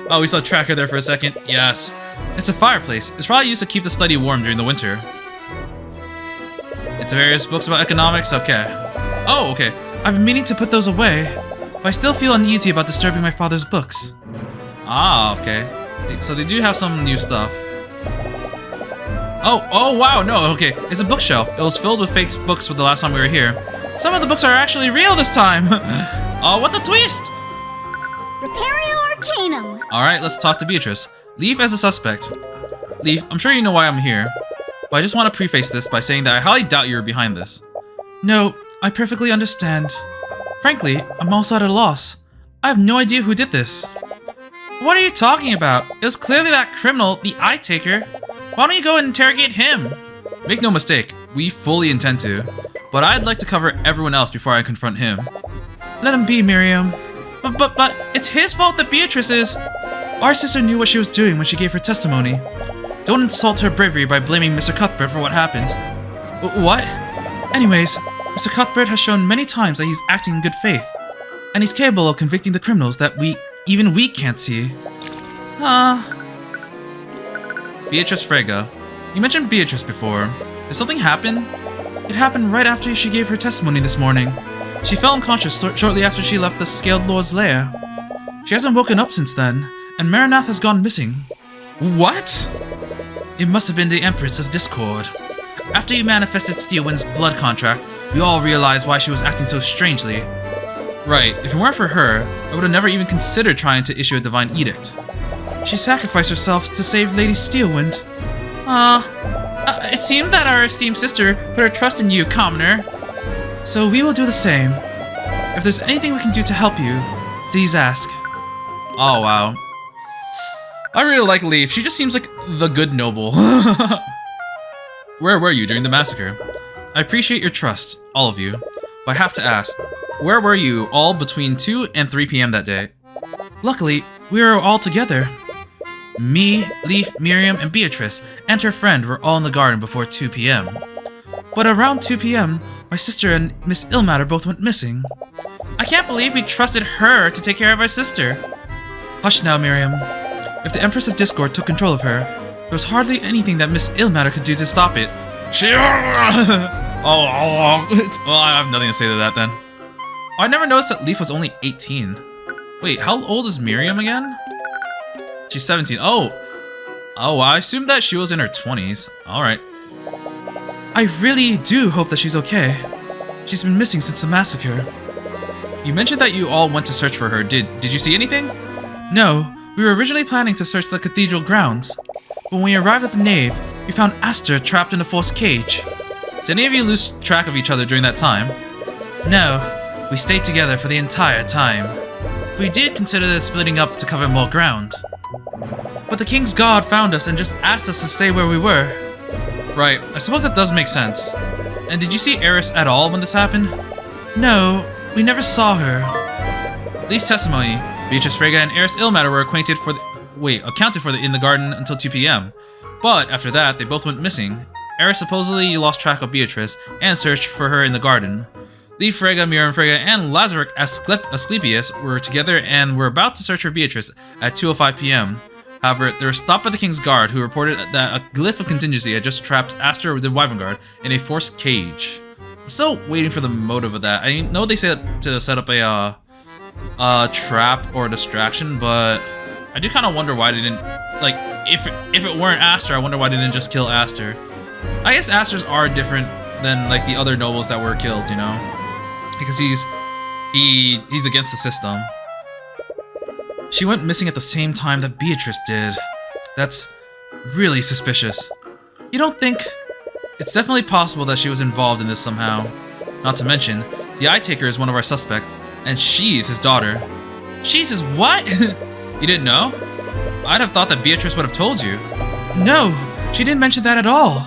Oh, we saw Tracker there for a second. Yes. It's a fireplace. It's probably used to keep the study warm during the winter. It's various books about economics? Okay. Oh, okay. I've been meaning to put those away, but I still feel uneasy about disturbing my father's books. Ah, okay. So they do have some new stuff. Oh wow, no, okay. It's a bookshelf. It was filled with fake books the last time we were here. Some of the books are actually real this time. Oh, what the twist! Arcanum. Alright, let's talk to Beatrice. Leaf as a suspect. Leaf, I'm sure you know why I'm here, but I just want to preface this by saying that I highly doubt you're behind this. No, I perfectly understand. Frankly, I'm also at a loss. I have no idea who did this. What are you talking about? It was clearly that criminal, the Eye Taker. Why don't you go and interrogate him? Make no mistake, we fully intend to, but I'd like to cover everyone else before I confront him. Let him be, Miriam. But it's his fault that Beatrice is... Our sister knew what she was doing when she gave her testimony. Don't insult her bravery by blaming Mr. Cuthbert for what happened. What? Anyways, Mr. Cuthbert has shown many times that he's acting in good faith, and he's capable of convicting the criminals that even we can't see. Beatrice Fraga. You mentioned Beatrice before. Did something happen? It happened right after she gave her testimony this morning. She fell unconscious shortly after she left the Scaled Lord's lair. She hasn't woken up since then, and Marinath has gone missing. What? It must have been the Empress of Discord. After you manifested Steelwind's blood contract, we all realized why she was acting so strangely. Right, if it weren't for her, I would have never even considered trying to issue a divine edict. She sacrificed herself to save Lady Steelwind. It seemed that our esteemed sister put her trust in you, commoner. So we will do the same. If there's anything we can do to help you, please ask. Oh, wow. I really like Leaf. She just seems like the good noble. Where were you during the massacre? I appreciate your trust, all of you, but I have to ask, where were you all between 2 and 3 p.m. that day? Luckily, we were all together. Me, Leaf, Miriam, and Beatrice, and her friend were all in the garden before 2 p.m. But around 2 p.m., my sister and Miss Illmatter both went missing. I can't believe we trusted her to take care of our sister. Hush now, Miriam. If the Empress of Discord took control of her, there was hardly anything that Miss Illmatter could do to stop it. Well, I have nothing to say to that then. Oh, I never noticed that Leaf was only 18. Wait, how old is Miriam again? She's 17. Oh, I assumed that she was in her 20s. Alright. I really do hope that she's okay. She's been missing since the massacre. You mentioned that you all went to search for her. Did you see anything? No, we were originally planning to search the cathedral grounds. But when we arrived at the nave, we found Aster trapped in a forced cage. Did any of you lose track of each other during that time? No, we stayed together for the entire time. We did consider splitting up to cover more ground. But the King's Guard found us and just asked us to stay where we were. Right, I suppose that does make sense. And did you see Eris at all when this happened? No, we never saw her. Leaf's testimony, Beatrice Fraga and Eris Illmatter were accounted for in the garden until 2 p.m. But after that, they both went missing. Eris supposedly lost track of Beatrice and searched for her in the garden. Leaf Fraga, Miriam Fraga, and Lazaric Asclepius were together and were about to search for Beatrice at 2:05 p.m. However, they were stopped by the King's Guard, who reported that a glyph of contingency had just trapped Aster the Wyvern Guard in a forced cage. still waiting for the motive of that. I know they said to set up a trap or a distraction, but I do kind of wonder why they didn't, like, if it weren't Aster, I wonder why they didn't just kill Aster. I guess Asters are different than like the other nobles that were killed, you know, because he's against the system. She went missing at the same time that Beatrice did. That's really suspicious. You don't think? It's definitely possible that she was involved in this somehow. Not to mention, the Eye Taker is one of our suspects, and she's his daughter. She's his what? You didn't know? I'd have thought that Beatrice would have told you. No, she didn't mention that at all.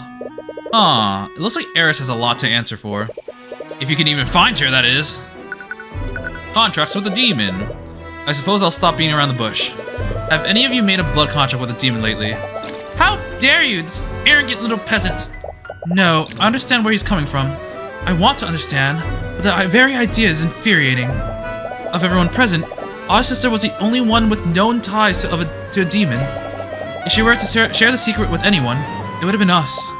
Aw, it looks like Eris has a lot to answer for. If you can even find her, that is. Contracts with a demon. I suppose I'll stop beating around the bush. Have any of you made a blood contract with a demon lately? How dare you, this arrogant little peasant! No, I understand where he's coming from. I want to understand, but the very idea is infuriating. Of everyone present, our sister was the only one with known ties to a demon. If she were to share the secret with anyone, it would have been us.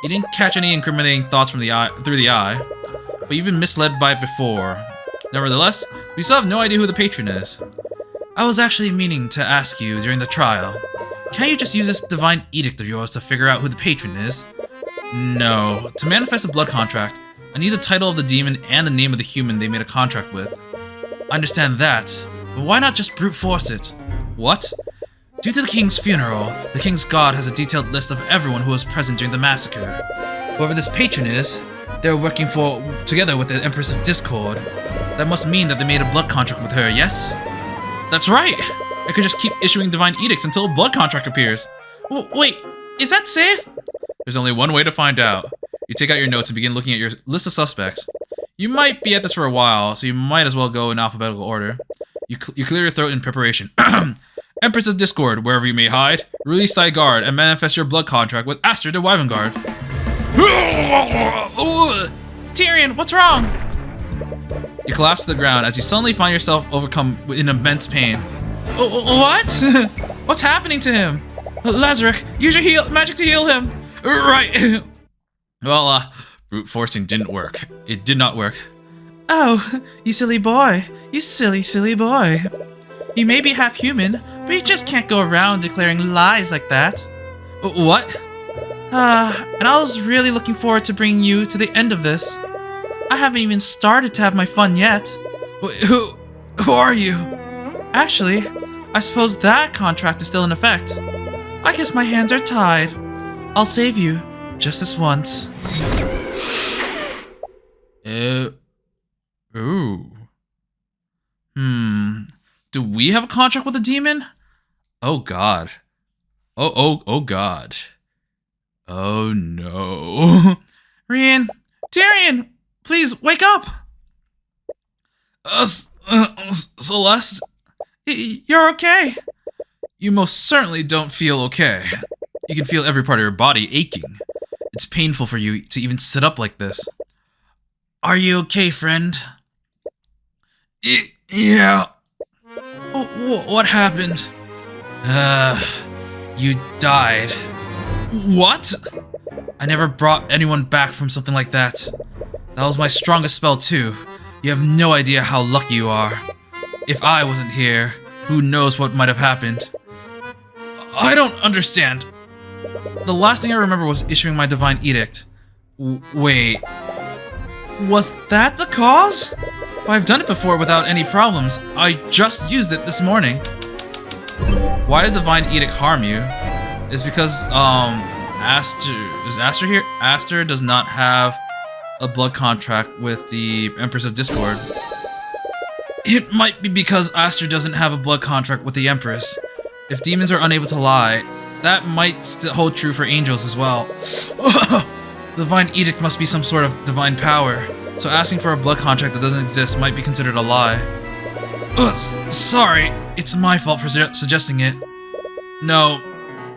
You didn't catch any incriminating thoughts from through the eye, but you've been misled by it before. Nevertheless, we still have no idea who the patron is. I was actually meaning to ask you during the trial. Can't you just use this divine edict of yours to figure out who the patron is? No. To manifest a blood contract, I need the title of the demon and the name of the human they made a contract with. I understand that, but why not just brute force it? What? Due to the king's funeral, the king's guard has a detailed list of everyone who was present during the massacre. Whoever this patron is, they're working together with the Empress of Discord. That must mean that they made a blood contract with her, yes? That's right! I could just keep issuing divine edicts until a blood contract appears. Wait, is that safe? There's only one way to find out. You take out your notes and begin looking at your list of suspects. You might be at this for a while, so you might as well go in alphabetical order. You clear your throat in preparation. Empress of Discord, wherever you may hide, release thy guard and manifest your blood contract with Aster the Wyvern-Guard. Tyrion, what's wrong? You collapse to the ground as you suddenly find yourself overcome in immense pain. What? What's happening to him? Lazarek, use your magic to heal him. Right. Well, brute forcing didn't work. It did not work. Oh, you silly boy. You silly, silly boy. You may be half human, but you just can't go around declaring lies like that. What? And I was really looking forward to bringing you to the end of this. I haven't even started to have my fun yet. Who are you? Actually, I suppose that contract is still in effect. I guess my hands are tied. I'll save you, just this once. Ooh. Do we have a contract with a demon? Oh god. Oh god. Oh no. Rian! Tyrion! Please, wake up! Celeste? You're okay. You most certainly don't feel okay. You can feel every part of your body aching. It's painful for you to even sit up like this. Are you okay, friend? Yeah. What happened? You died. What? I never brought anyone back from something like that. That was my strongest spell too. You have no idea how lucky you are. If I wasn't here, who knows what might have happened. I don't understand. The last thing I remember was issuing my divine edict. Wait. Was that the cause? I've done it before without any problems. I just used it this morning. Why did divine edict harm you? It's because, is Aster here? Aster does not have a blood contract with the Empress of Discord. It might be because Aster doesn't have a blood contract with the Empress. If demons are unable to lie, that might still hold true for angels as well. The divine edict must be some sort of divine power, so asking for a blood contract that doesn't exist might be considered a lie. Sorry, it's my fault for suggesting it. No,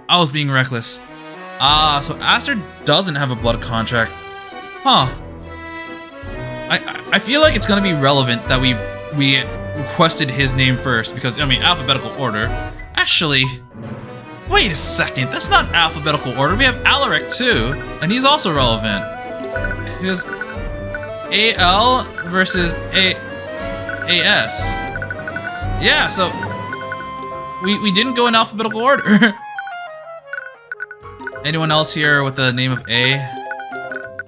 I was being reckless. So Aster doesn't have a blood contract. Huh. I feel like it's gonna be relevant that we requested his name first, because, I mean, alphabetical order. Actually, wait a second, that's not alphabetical order. We have Alaric too, and he's also relevant. Because AL versus AS. Yeah, so we didn't go in alphabetical order. Anyone else here with the name of A? I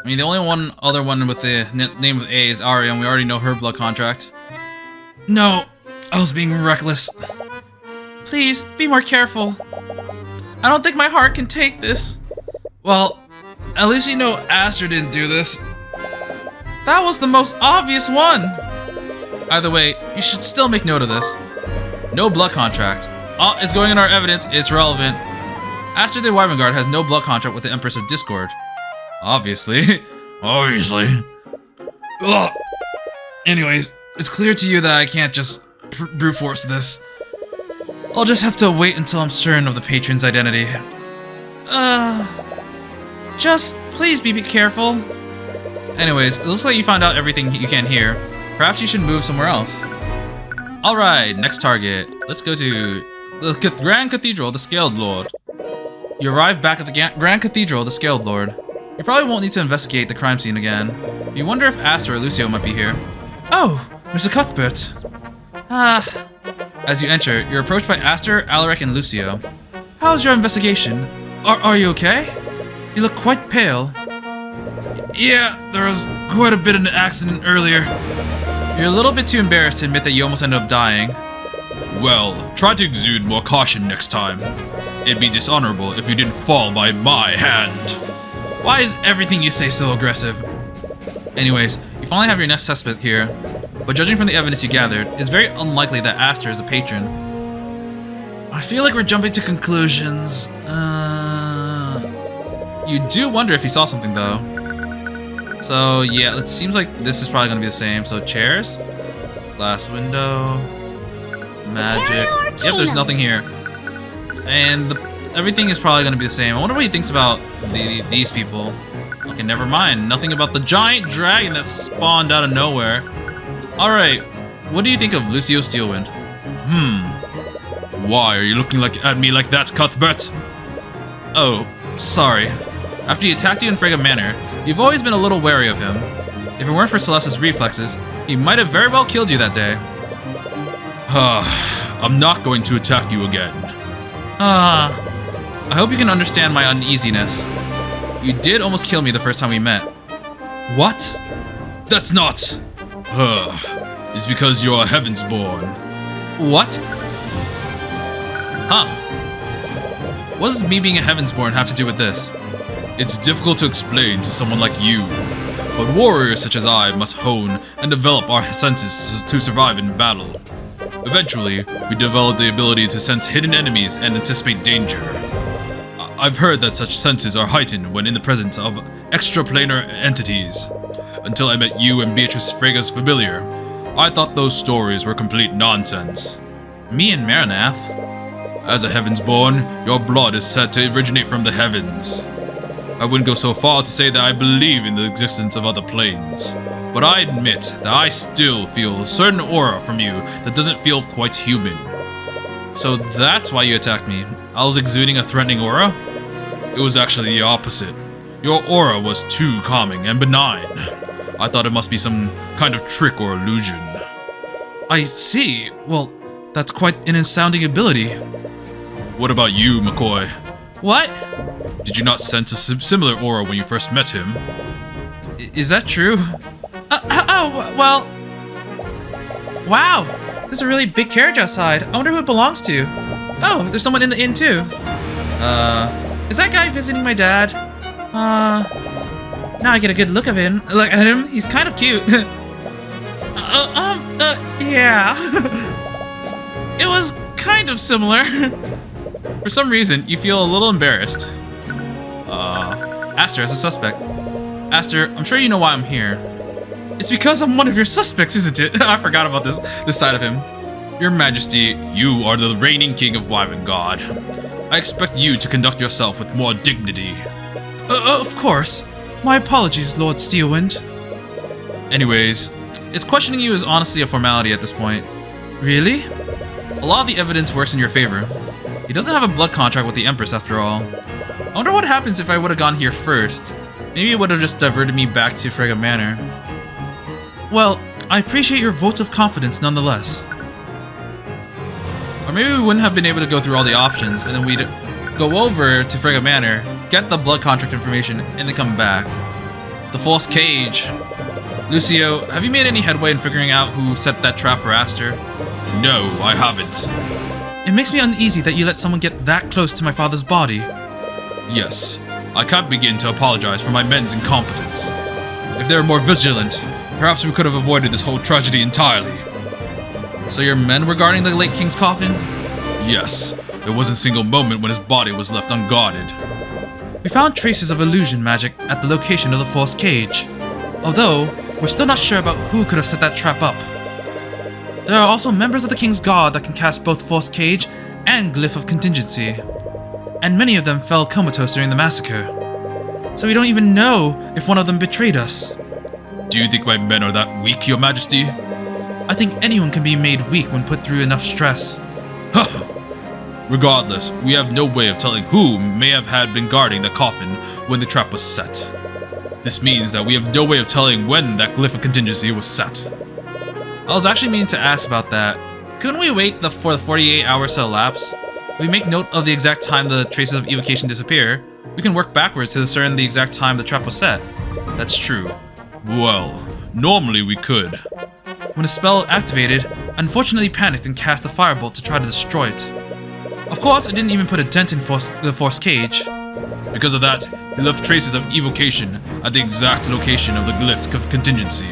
mean, the only other one with the name of A is Arya, and we already know her blood contract. No, I was being reckless. Please, be more careful. I don't think my heart can take this. Well, at least you know Aster didn't do this. That was the most obvious one. Either way, you should still make note of this. No blood contract. Oh, it's going in our evidence. It's relevant. Aster the Wyvern Guard has no blood contract with the Empress of Discord. Obviously. Obviously. Ugh. Anyways, it's clear to you that I can't just brute force this. I'll just have to wait until I'm certain of the patron's identity. Just please be careful. Anyways, it looks like you found out everything you can here. Perhaps you should move somewhere else. Alright, next target. Let's go to the Grand Cathedral, the Scaled Lord. You arrive back at the Grand Cathedral, the Scaled Lord. You probably won't need to investigate the crime scene again. You wonder if Aster or Lucio might be here. Oh, Mr. Cuthbert. As you enter, you're approached by Aster, Alaric, and Lucio. How's your investigation? Are you okay? You look quite pale. Yeah, there was quite a bit of an accident earlier. You're a little bit too embarrassed to admit that you almost ended up dying. Well, try to exude more caution next time. It'd be dishonorable if you didn't fall by my hand. Why is everything you say so aggressive? Anyways, you finally have your next suspect here, but judging from the evidence you gathered, it's very unlikely that Aster is a patron. I feel like we're jumping to conclusions. You do wonder if he saw something though. So yeah, it seems like this is probably gonna be the same. So chairs, glass window, magic. Yep, there's nothing here. And everything is probably gonna be the same. I wonder what he thinks about these people. Okay, never mind. Nothing about the giant dragon that spawned out of nowhere. Alright, what do you think of Lucio Steelwind? Why are you looking at me like that, Cuthbert? Oh, sorry. After he attacked you in Fraga Manor, you've always been a little wary of him. If it weren't for Celeste's reflexes, he might have very well killed you that day. I'm not going to attack you again. I hope you can understand my uneasiness. You did almost kill me the first time we met. What? That's not... It's because you're a Heaven's Born. What? Huh. What does me being a Heaven's Born have to do with this? It's difficult to explain to someone like you, but warriors such as I must hone and develop our senses to survive in battle. Eventually, we develop the ability to sense hidden enemies and anticipate danger. I've heard that such senses are heightened when in the presence of extraplanar entities. Until I met you and Beatrice Fraga's familiar, I thought those stories were complete nonsense. Me and Marinath? As a Heaven's Born, your blood is said to originate from the heavens. I wouldn't go so far to say that I believe in the existence of other planes, but I admit that I still feel a certain aura from you that doesn't feel quite human. So that's why you attacked me. I was exuding a threatening aura? It was actually the opposite. Your aura was too calming and benign. I thought it must be some kind of trick or illusion. I see. Well, that's quite an astounding ability. What about you, McCoy? What? Did you not sense a similar aura when you first met him? Is that true? Well... Wow! There's a really big carriage outside. I wonder who it belongs to. Oh, there's someone in the inn too. Is that guy visiting my dad? Now I get a good look at him. He's kind of cute. Yeah. It was kind of similar. For some reason, you feel a little embarrassed. Aster as a suspect. Aster, I'm sure you know why I'm here. It's because I'm one of your suspects, isn't it? I forgot about this side of him. Your Majesty, you are the reigning king of Wyvern God. I expect you to conduct yourself with more dignity. Of course. My apologies, Lord Steelwind. Anyways, it's questioning you is honestly a formality at this point. Really? A lot of the evidence works in your favor. He doesn't have a blood contract with the Empress after all. I wonder what happens if I would have gone here first. Maybe it would have just diverted me back to Fraga Manor. Well, I appreciate your vote of confidence nonetheless. Or maybe we wouldn't have been able to go through all the options, and then we'd go over to Fraga Manor, get the blood contract information, and then come back. The false cage. Lucio, have you made any headway in figuring out who set that trap for Aster? No, I haven't. It makes me uneasy that you let someone get that close to my father's body. Yes, I can't begin to apologize for my men's incompetence. If they were more vigilant, perhaps we could have avoided this whole tragedy entirely. So your men were guarding the late king's coffin? Yes, there wasn't a single moment when his body was left unguarded. We found traces of illusion magic at the location of the false cage, although we're still not sure about who could have set that trap up. There are also members of the King's Guard that can cast both False Cage and Glyph of Contingency, and many of them fell comatose during the massacre. So we don't even know if one of them betrayed us. Do you think my men are that weak, Your Majesty? I think anyone can be made weak when put through enough stress. Regardless, we have no way of telling who may have had been guarding the coffin when the trap was set. This means that we have no way of telling when that Glyph of Contingency was set. I was actually meaning to ask about that. Couldn't we wait for the 48 hours to elapse? If we make note of the exact time the traces of evocation disappear, we can work backwards to discern the exact time the trap was set. That's true. Well, normally we could. When a spell activated, I unfortunately panicked and cast a firebolt to try to destroy it. Of course, I didn't even put a dent in the Force Cage. Because of that, he left traces of evocation at the exact location of the Glyph of Contingency.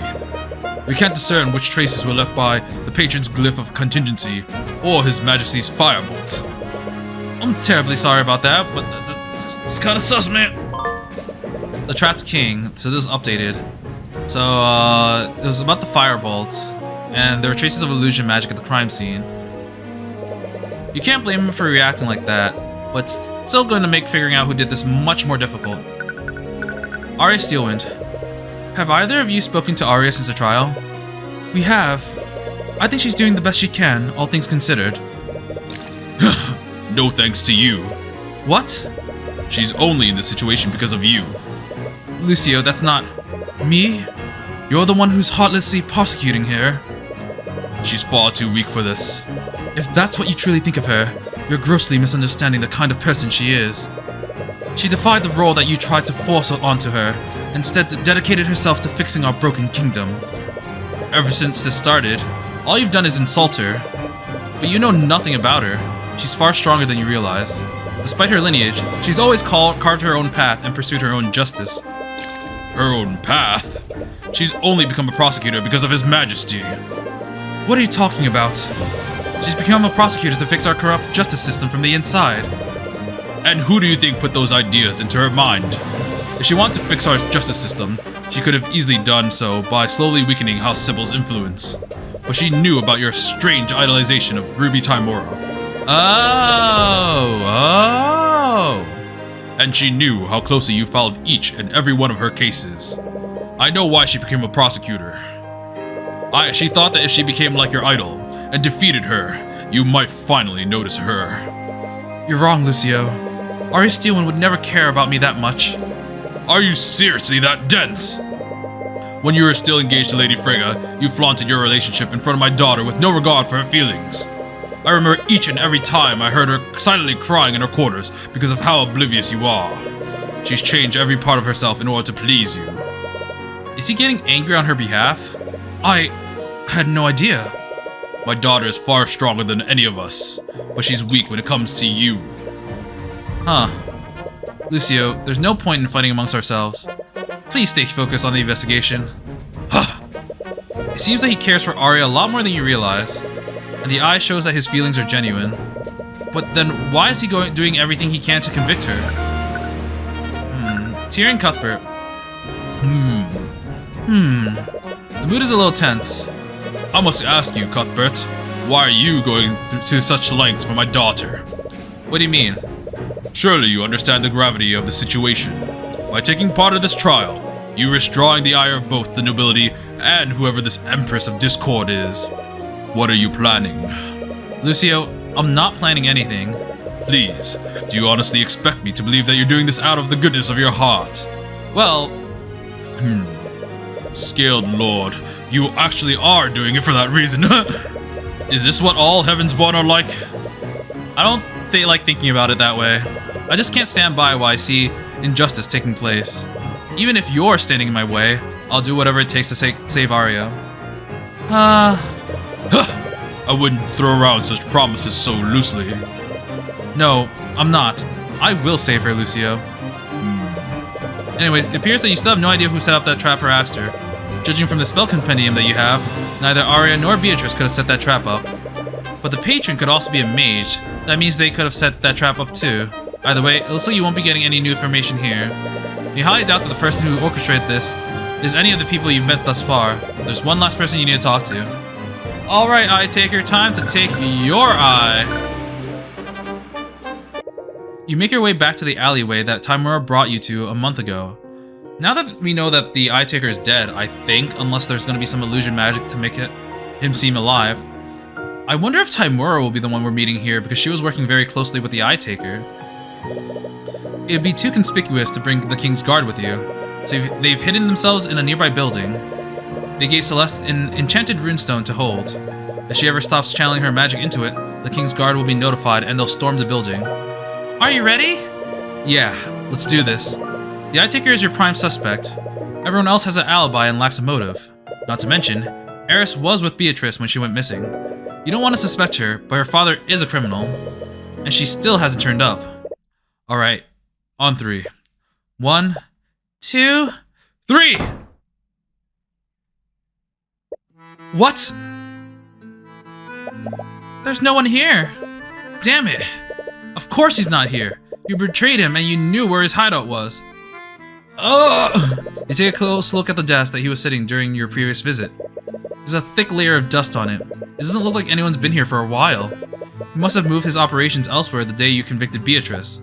We can't discern which traces were left by the patron's Glyph of Contingency or His Majesty's Firebolt. I'm terribly sorry about that, but it's kind of sus, man. The Trapped King, so this is updated. So, it was about the Firebolt, and there were traces of illusion magic at the crime scene. You can't blame him for reacting like that, but it's still going to make figuring out who did this much more difficult. Arya Steelwind. Have either of you spoken to Arya since the trial? We have. I think she's doing the best she can, all things considered. No thanks to you. What? She's only in this situation because of you. Lucio, that's not... Me? You're the one who's heartlessly prosecuting her. She's far too weak for this. If that's what you truly think of her, you're grossly misunderstanding the kind of person she is. She defied the role that you tried to force onto her, instead dedicated herself to fixing our broken kingdom. Ever since this started, all you've done is insult her. But you know nothing about her. She's far stronger than you realize. Despite her lineage, she's always carved her own path and pursued her own justice. Her own path? She's only become a prosecutor because of His Majesty. What are you talking about? She's become a prosecutor to fix our corrupt justice system from the inside. And who do you think put those ideas into her mind? If she wanted to fix our justice system, she could have easily done so by slowly weakening House Sybil's influence. But she knew about your strange idolization of Ruby Timora. Oh. And she knew how closely you followed each and every one of her cases. I know why she became a prosecutor. She thought that if she became like your idol and defeated her, you might finally notice her. You're wrong, Lucio. Arya Steelwind would never care about me that much. Are you seriously that dense? When you were still engaged to Lady Fraga, you flaunted your relationship in front of my daughter with no regard for her feelings. I remember each and every time I heard her silently crying in her quarters because of how oblivious you are. She's changed every part of herself in order to please you. Is he getting angry on her behalf? I had no idea. My daughter is far stronger than any of us, but she's weak when it comes to you. Huh. Lucio, there's no point in fighting amongst ourselves. Please stay focused on the investigation. Huh. It seems that he cares for Arya a lot more than you realize, and the eye shows that his feelings are genuine. But then why is he doing everything he can to convict her? Tyrion Cuthbert. The mood is a little tense. I must ask you, Cuthbert, why are you going to such lengths for my daughter? What do you mean? Surely you understand the gravity of the situation. By taking part in this trial, you risk drawing the ire of both the nobility and whoever this Empress of Discord is. What are you planning? Lucio, I'm not planning anything. Please, do you honestly expect me to believe that you're doing this out of the goodness of your heart? Well, Scaled Lord, you actually are doing it for that reason. Is this what all Heavensborn are like? I don't like thinking about it that way. I just can't stand by while I see injustice taking place. Even if you're standing in my way, I'll do whatever it takes to save Arya. I wouldn't throw around such promises so loosely. No, I'm not. I will save her, Lucio. Anyways, it appears that you still have no idea who set up that trap or asked her. Judging from the spell compendium that you have, neither Arya nor Beatrice could have set that trap up. But the patron could also be a mage. That means they could have set that trap up too. Either way, it looks like you won't be getting any new information here. You highly doubt that the person who orchestrated this is any of the people you've met thus far. There's one last person you need to talk to. Alright, Eye Taker, time to take your eye. You make your way back to the alleyway that Timura brought you to a month ago. Now that we know that the Eye Taker is dead, I think, unless there's going to be some illusion magic to make him seem alive, I wonder if Timura will be the one we're meeting here because she was working very closely with the Eye Taker. It'd be too conspicuous to bring the King's Guard with you, so they've hidden themselves in a nearby building. They gave Celeste an enchanted runestone to hold. If she ever stops channeling her magic into it, the King's Guard will be notified and they'll storm the building. Are you ready? Yeah, let's do this. The Eye Taker is your prime suspect. Everyone else has an alibi and lacks a motive. Not to mention, Eris was with Beatrice when she went missing. You don't want to suspect her, but her father is a criminal, and she still hasn't turned up. Alright, on 3. 1, 2, 3! What? There's no one here! Damn it! Of course he's not here! You betrayed him and you knew where his hideout was. Ugh! You take a close look at the desk that he was sitting during your previous visit. There's a thick layer of dust on it. It doesn't look like anyone's been here for a while. He must have moved his operations elsewhere the day you convicted Beatrice.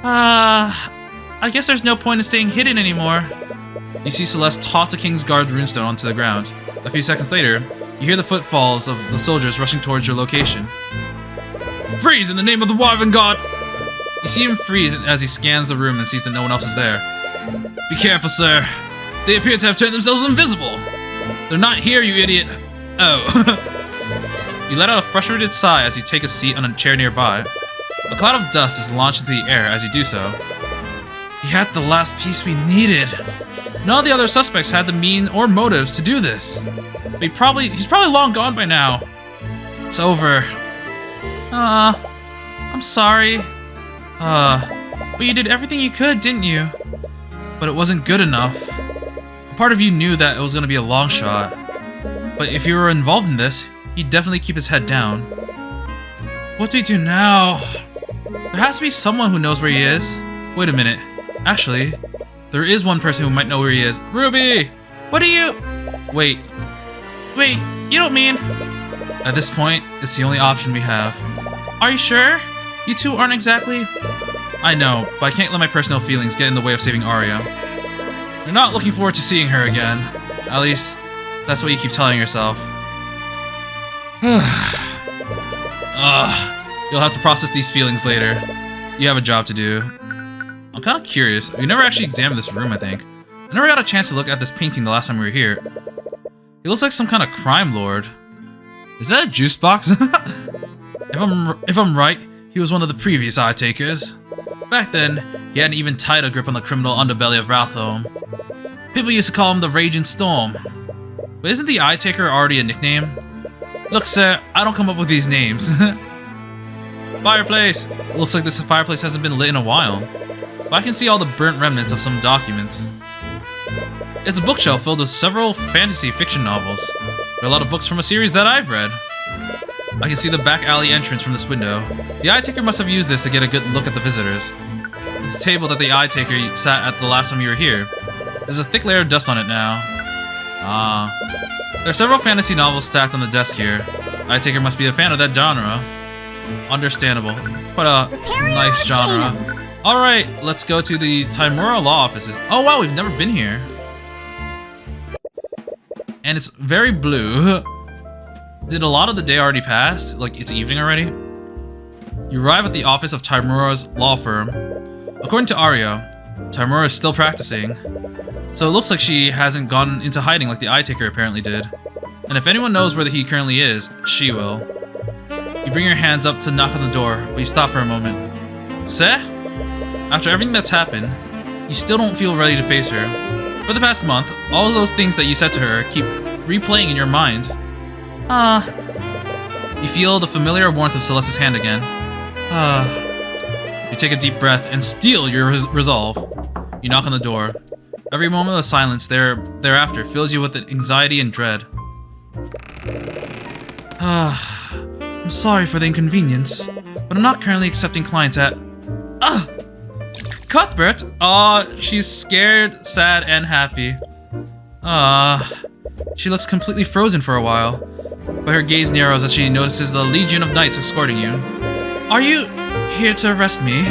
I guess there's no point in staying hidden anymore. You see Celeste toss the King's Guard runestone onto the ground. A few seconds later, you hear the footfalls of the soldiers rushing towards your location. Freeze in the name of the Wyvern God! You see him freeze as he scans the room and sees that no one else is there. Be careful, sir. They appear to have turned themselves invisible. They're not here, you idiot. Oh. You let out a frustrated sigh as you take a seat on a chair nearby. A cloud of dust is launched into the air as you do so. He had the last piece we needed. None of the other suspects had the mean or motives to do this. But he's probably long gone by now. It's over. I'm sorry. But you did everything you could, didn't you? But it wasn't good enough. A part of you knew that it was going to be a long shot. But if you were involved in this, he'd definitely keep his head down. What do we do now? There has to be someone who knows where he is. Wait a minute. Actually, there is one person who might know where he is. Ruby! What do you... Wait, you don't mean... At this point, it's the only option we have. Are you sure? You two aren't exactly... I know, but I can't let my personal feelings get in the way of saving Arya. You're not looking forward to seeing her again. At least, that's what you keep telling yourself. You'll have to process these feelings later. You have a job to do. I'm kind of curious. We never actually examined this room, I think. I never got a chance to look at this painting the last time we were here. He looks like some kind of crime lord. Is that a juice box? If I'm right, he was one of the previous Eye Takers. Back then, he had an even tighter grip on the criminal underbelly of Ratholme. People used to call him the Raging Storm. But isn't the Eye Taker already a nickname? Look, sir, I don't come up with these names. Fireplace! Looks like this fireplace hasn't been lit in a while. But I can see all the burnt remnants of some documents. It's a bookshelf filled with several fantasy fiction novels. There are a lot of books from a series that I've read. I can see the back alley entrance from this window. The Eye Taker must have used this to get a good look at the visitors. It's a table that the Eye Taker sat at the last time you were here. There's a thick layer of dust on it now. There are several fantasy novels stacked on the desk here. Eye Taker must be a fan of that genre. Understandable. What a nice genre. Alright, let's go to the Timura law offices. Oh wow, we've never been here. And it's very blue. Did a lot of the day already pass? Like, it's evening already? You arrive at the office of Timura's law firm. According to Arya, Tamura is still practicing. So it looks like she hasn't gone into hiding like the eye taker apparently did. And if anyone knows where he currently is, she will. You bring your hands up to knock on the door, but you stop for a moment. Seh? After everything that's happened, you still don't feel ready to face her. For the past month, all of those things that you said to her keep replaying in your mind. You feel the familiar warmth of Celeste's hand again. You take a deep breath and steel your resolve. You knock on the door. Every moment of silence thereafter fills you with anxiety and dread. I'm sorry for the inconvenience, but I'm not currently accepting clients at... Cuthbert! She's scared, sad, and happy. She looks completely frozen for a while, but her gaze narrows as she notices the legion of knights escorting you. Are you here to arrest me?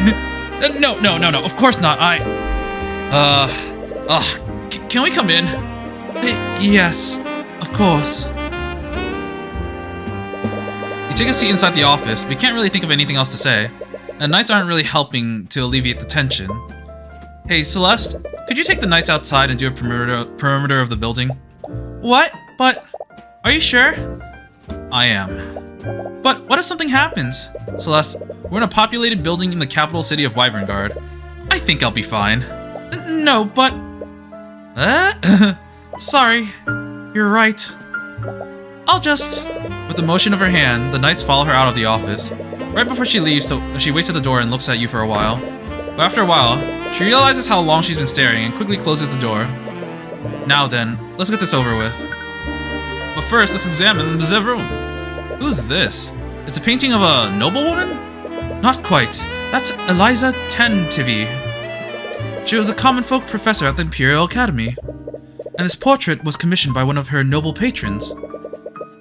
No, of course not. Can we come in? Yes, of course. You take a seat inside the office, but you can't really think of anything else to say. The knights aren't really helping to alleviate the tension. Hey, Celeste, could you take the knights outside and do a perimeter of the building? What? But, are you sure? I am. But what if something happens? Celeste, we're in a populated building in the capital city of Wyverngard. I think I'll be fine. No, but... Sorry. You're right. I'll just... With a motion of her hand, the knights follow her out of the office. Right before she leaves, she waits at the door and looks at you for a while. But after a while, she realizes how long she's been staring and quickly closes the door. Now then, let's get this over with. But first, let's examine the room. Who's this? It's a painting of a noblewoman? Not quite. That's Eliza Tantivy. She was a common folk professor at the Imperial Academy. And this portrait was commissioned by one of her noble patrons.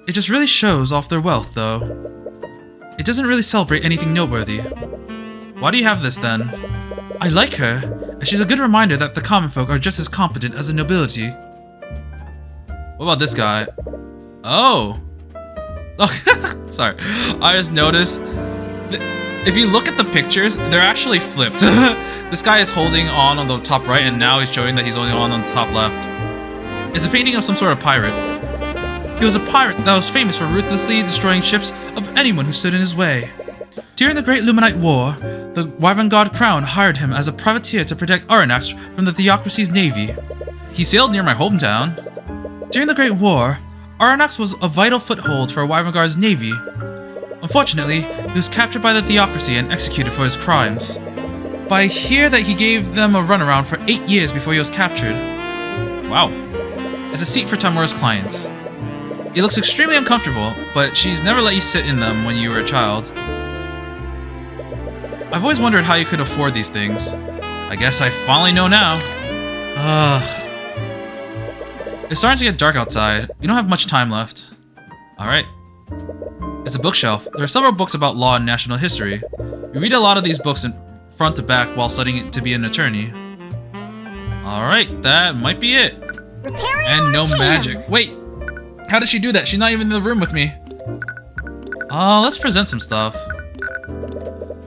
It just really shows off their wealth, though. It doesn't really celebrate anything noteworthy. Why do you have this, then? I like her, and she's a good reminder that the common folk are just as competent as the nobility. What about this guy? Oh! Sorry. I just noticed... If you look at the pictures, they're actually flipped. This guy is holding on the top right, and now he's showing that he's only on the top left. It's a painting of some sort of pirate. He was a pirate that was famous for ruthlessly destroying ships of anyone who stood in his way. During the Great Luminite War, the Wyverngard Crown hired him as a privateer to protect Aranax from the Theocracy's navy. He sailed near my hometown. During the Great War, Aranax was a vital foothold for Wyverngard's navy. Unfortunately, he was captured by the Theocracy and executed for his crimes. But I hear that he gave them a runaround for 8 years before he was captured. Wow. There's a seat for Tamura's clients. It looks extremely uncomfortable, but she's never let you sit in them when you were a child. I've always wondered how you could afford these things. I guess I finally know now. It's starting to get dark outside. We don't have much time left. Alright. It's a bookshelf. There are several books about law and national history. You read a lot of these books in front to back while studying to be an attorney. Alright, that might be it. And no magic. Wait! How did she do that? She's not even in the room with me. Let's present some stuff.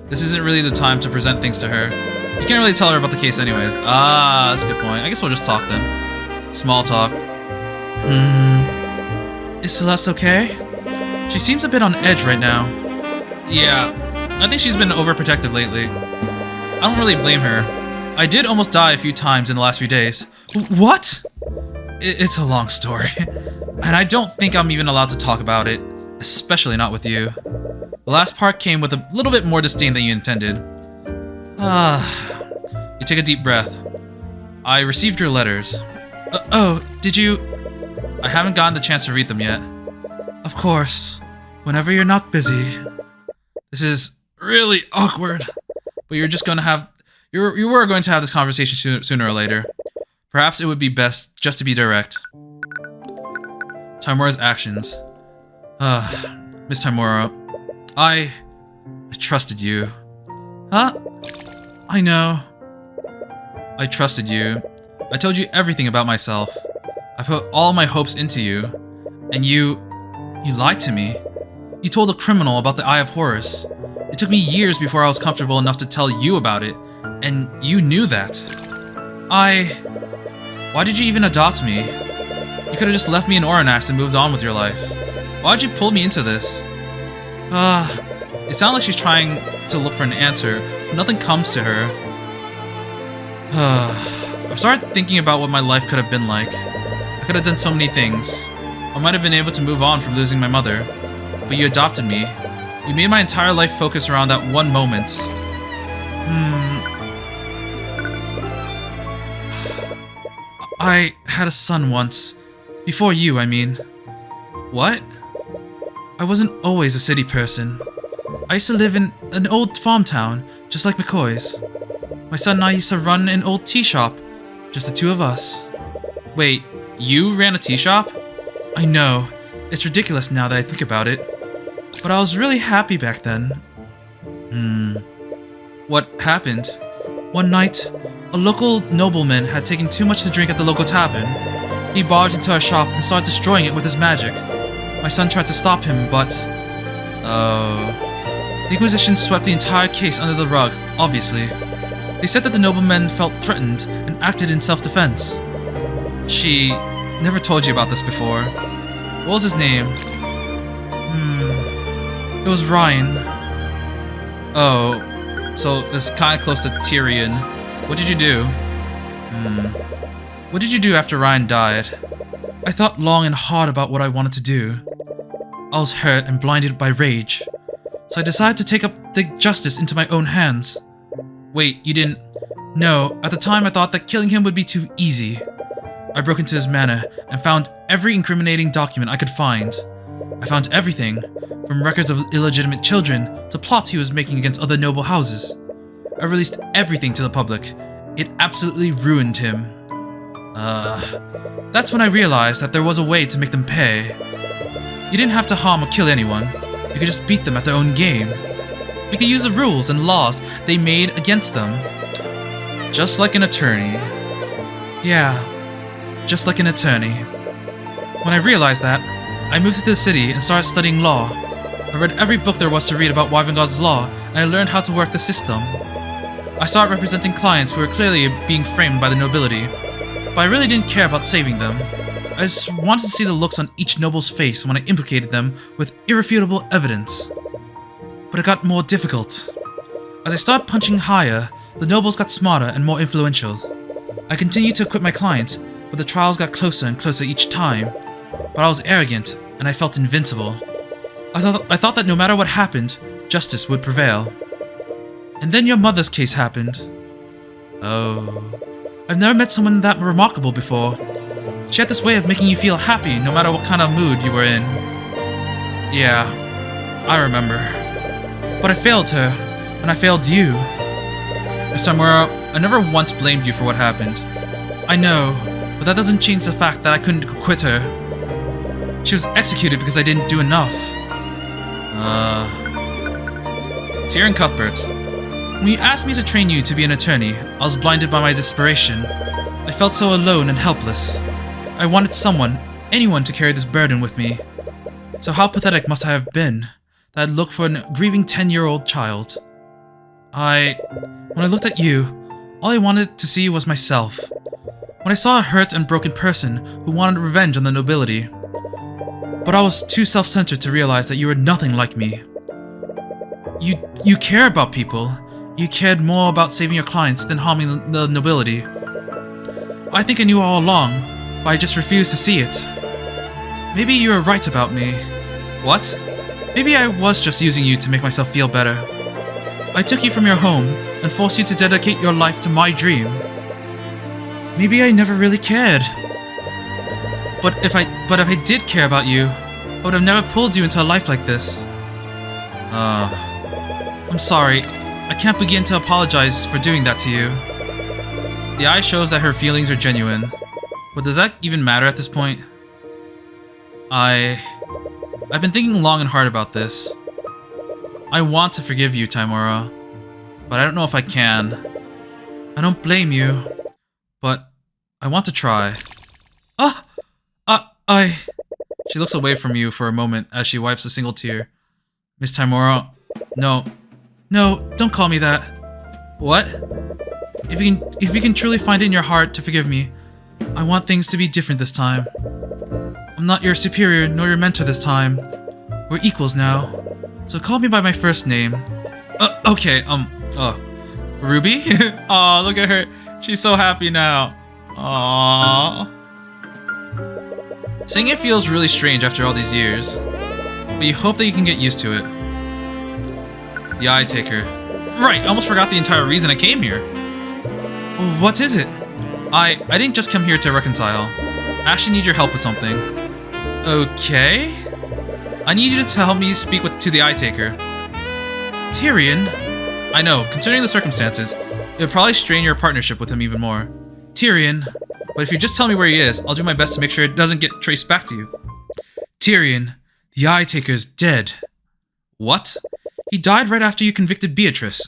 This isn't really the time to present things to her. You can't really tell her about the case anyways. That's a good point. I guess we'll just talk then. Small talk. Is Celeste okay? She seems a bit on edge right now. Yeah, I think she's been overprotective lately. I don't really blame her. I did almost die a few times in the last few days. What? It's a long story. And I don't think I'm even allowed to talk about it, especially not with you. The last part came with a little bit more disdain than you intended. You take a deep breath. I received your letters. Oh, did you? I haven't gotten the chance to read them yet. Of course, whenever you're not busy. This is really awkward, but you're just going to have... You were going to have this conversation sooner or later. Perhaps it would be best just to be direct. Tamura's actions. Miss Tamura, I trusted you. Huh? I know. I trusted you. I told you everything about myself. I put all my hopes into you. And you lied to me. You told a criminal about the Eye of Horus. It took me years before I was comfortable enough to tell you about it. And you knew that. Why did you even adopt me? You could have just left me in Oranax and moved on with your life. Why'd you pull me into this? It sounds like she's trying to look for an answer, but nothing comes to her. I've started thinking about what my life could have been like. I could have done so many things. I might have been able to move on from losing my mother, but you adopted me. You made my entire life focus around that one moment. I had a son once. Before you, I mean. What? I wasn't always a city person. I used to live in an old farm town, just like McCoy's. My son and I used to run an old tea shop, just the two of us. Wait, you ran a tea shop? I know, it's ridiculous now that I think about it. But I was really happy back then. What happened? One night, a local nobleman had taken too much to drink at the local tavern. He barged into our shop and started destroying it with his magic. My son tried to stop him, but... The Inquisition swept the entire case under the rug, obviously. They said that the nobleman felt threatened and acted in self-defense. She never told you about this before. What was his name? It was Ryan. Oh, so it's kind of close to Tyrion. What did you do? What did you do after Ryan died? I thought long and hard about what I wanted to do. I was hurt and blinded by rage, so I decided to take up the justice into my own hands. Wait, you didn't... No, at the time I thought that killing him would be too easy. I broke into his manor and found every incriminating document I could find. I found everything, from records of illegitimate children to plots he was making against other noble houses. I released everything to the public. It absolutely ruined him. That's when I realized that there was a way to make them pay. You didn't have to harm or kill anyone. You could just beat them at their own game. You could use the rules and laws they made against them. Just like an attorney. Yeah, just like an attorney. When I realized that, I moved to the city and started studying law. I read every book there was to read about Wyvern law, and I learned how to work the system. I started representing clients who were clearly being framed by the nobility, but I really didn't care about saving them. I just wanted to see the looks on each noble's face when I implicated them with irrefutable evidence. But it got more difficult. As I started punching higher, the nobles got smarter and more influential. I continued to acquit my clients, but the trials got closer and closer each time. But I was arrogant, and I felt invincible. I thought that no matter what happened, justice would prevail. And then your mother's case happened. Oh... I've never met someone that remarkable before. She had this way of making you feel happy no matter what kind of mood you were in. Yeah, I remember. But I failed her, and I failed you. Miss Tamura, I never once blamed you for what happened. I know, but that doesn't change the fact that I couldn't quit her. She was executed because I didn't do enough. Tyrion Cuthbert. When you asked me to train you to be an attorney, I was blinded by my desperation. I felt so alone and helpless. I wanted someone, anyone, to carry this burden with me. So how pathetic must I have been, that I'd look for a grieving 10-year-old child. When I looked at you, all I wanted to see was myself. When I saw a hurt and broken person who wanted revenge on the nobility. But I was too self-centered to realize that you were nothing like me. You care about people. You cared more about saving your clients than harming the nobility. I think I knew all along, but I just refused to see it. Maybe you were right about me. What? Maybe I was just using you to make myself feel better. I took you from your home and forced you to dedicate your life to my dream. Maybe I never really cared. But if I did care about you, I would have never pulled you into a life like this. I'm sorry. I can't begin to apologize for doing that to you. The eye shows that her feelings are genuine, but does that even matter at this point? I've been thinking long and hard about this. I want to forgive you, Tamura, but I don't know if I can. I don't blame you, but I want to try. She looks away from you for a moment as she wipes a single tear. Miss Tamura, no, don't call me that. What? If you can truly find it in your heart to forgive me, I want things to be different this time. I'm not your superior nor your mentor this time. We're equals now. So call me by my first name. Okay, Ruby? Aw, look at her. She's so happy now. Aww. Saying it feels really strange after all these years, but you hope that you can get used to it. The Eye Taker. Right, I almost forgot the entire reason I came here. What is it? I didn't just come here to reconcile. I actually need your help with something. Okay? I need you to help me speak to the Eye Taker. Tyrion? I know, considering the circumstances, it would probably strain your partnership with him even more. Tyrion, but if you just tell me where he is, I'll do my best to make sure it doesn't get traced back to you. Tyrion, the Eye Taker is dead. What? He died right after you convicted Beatrice.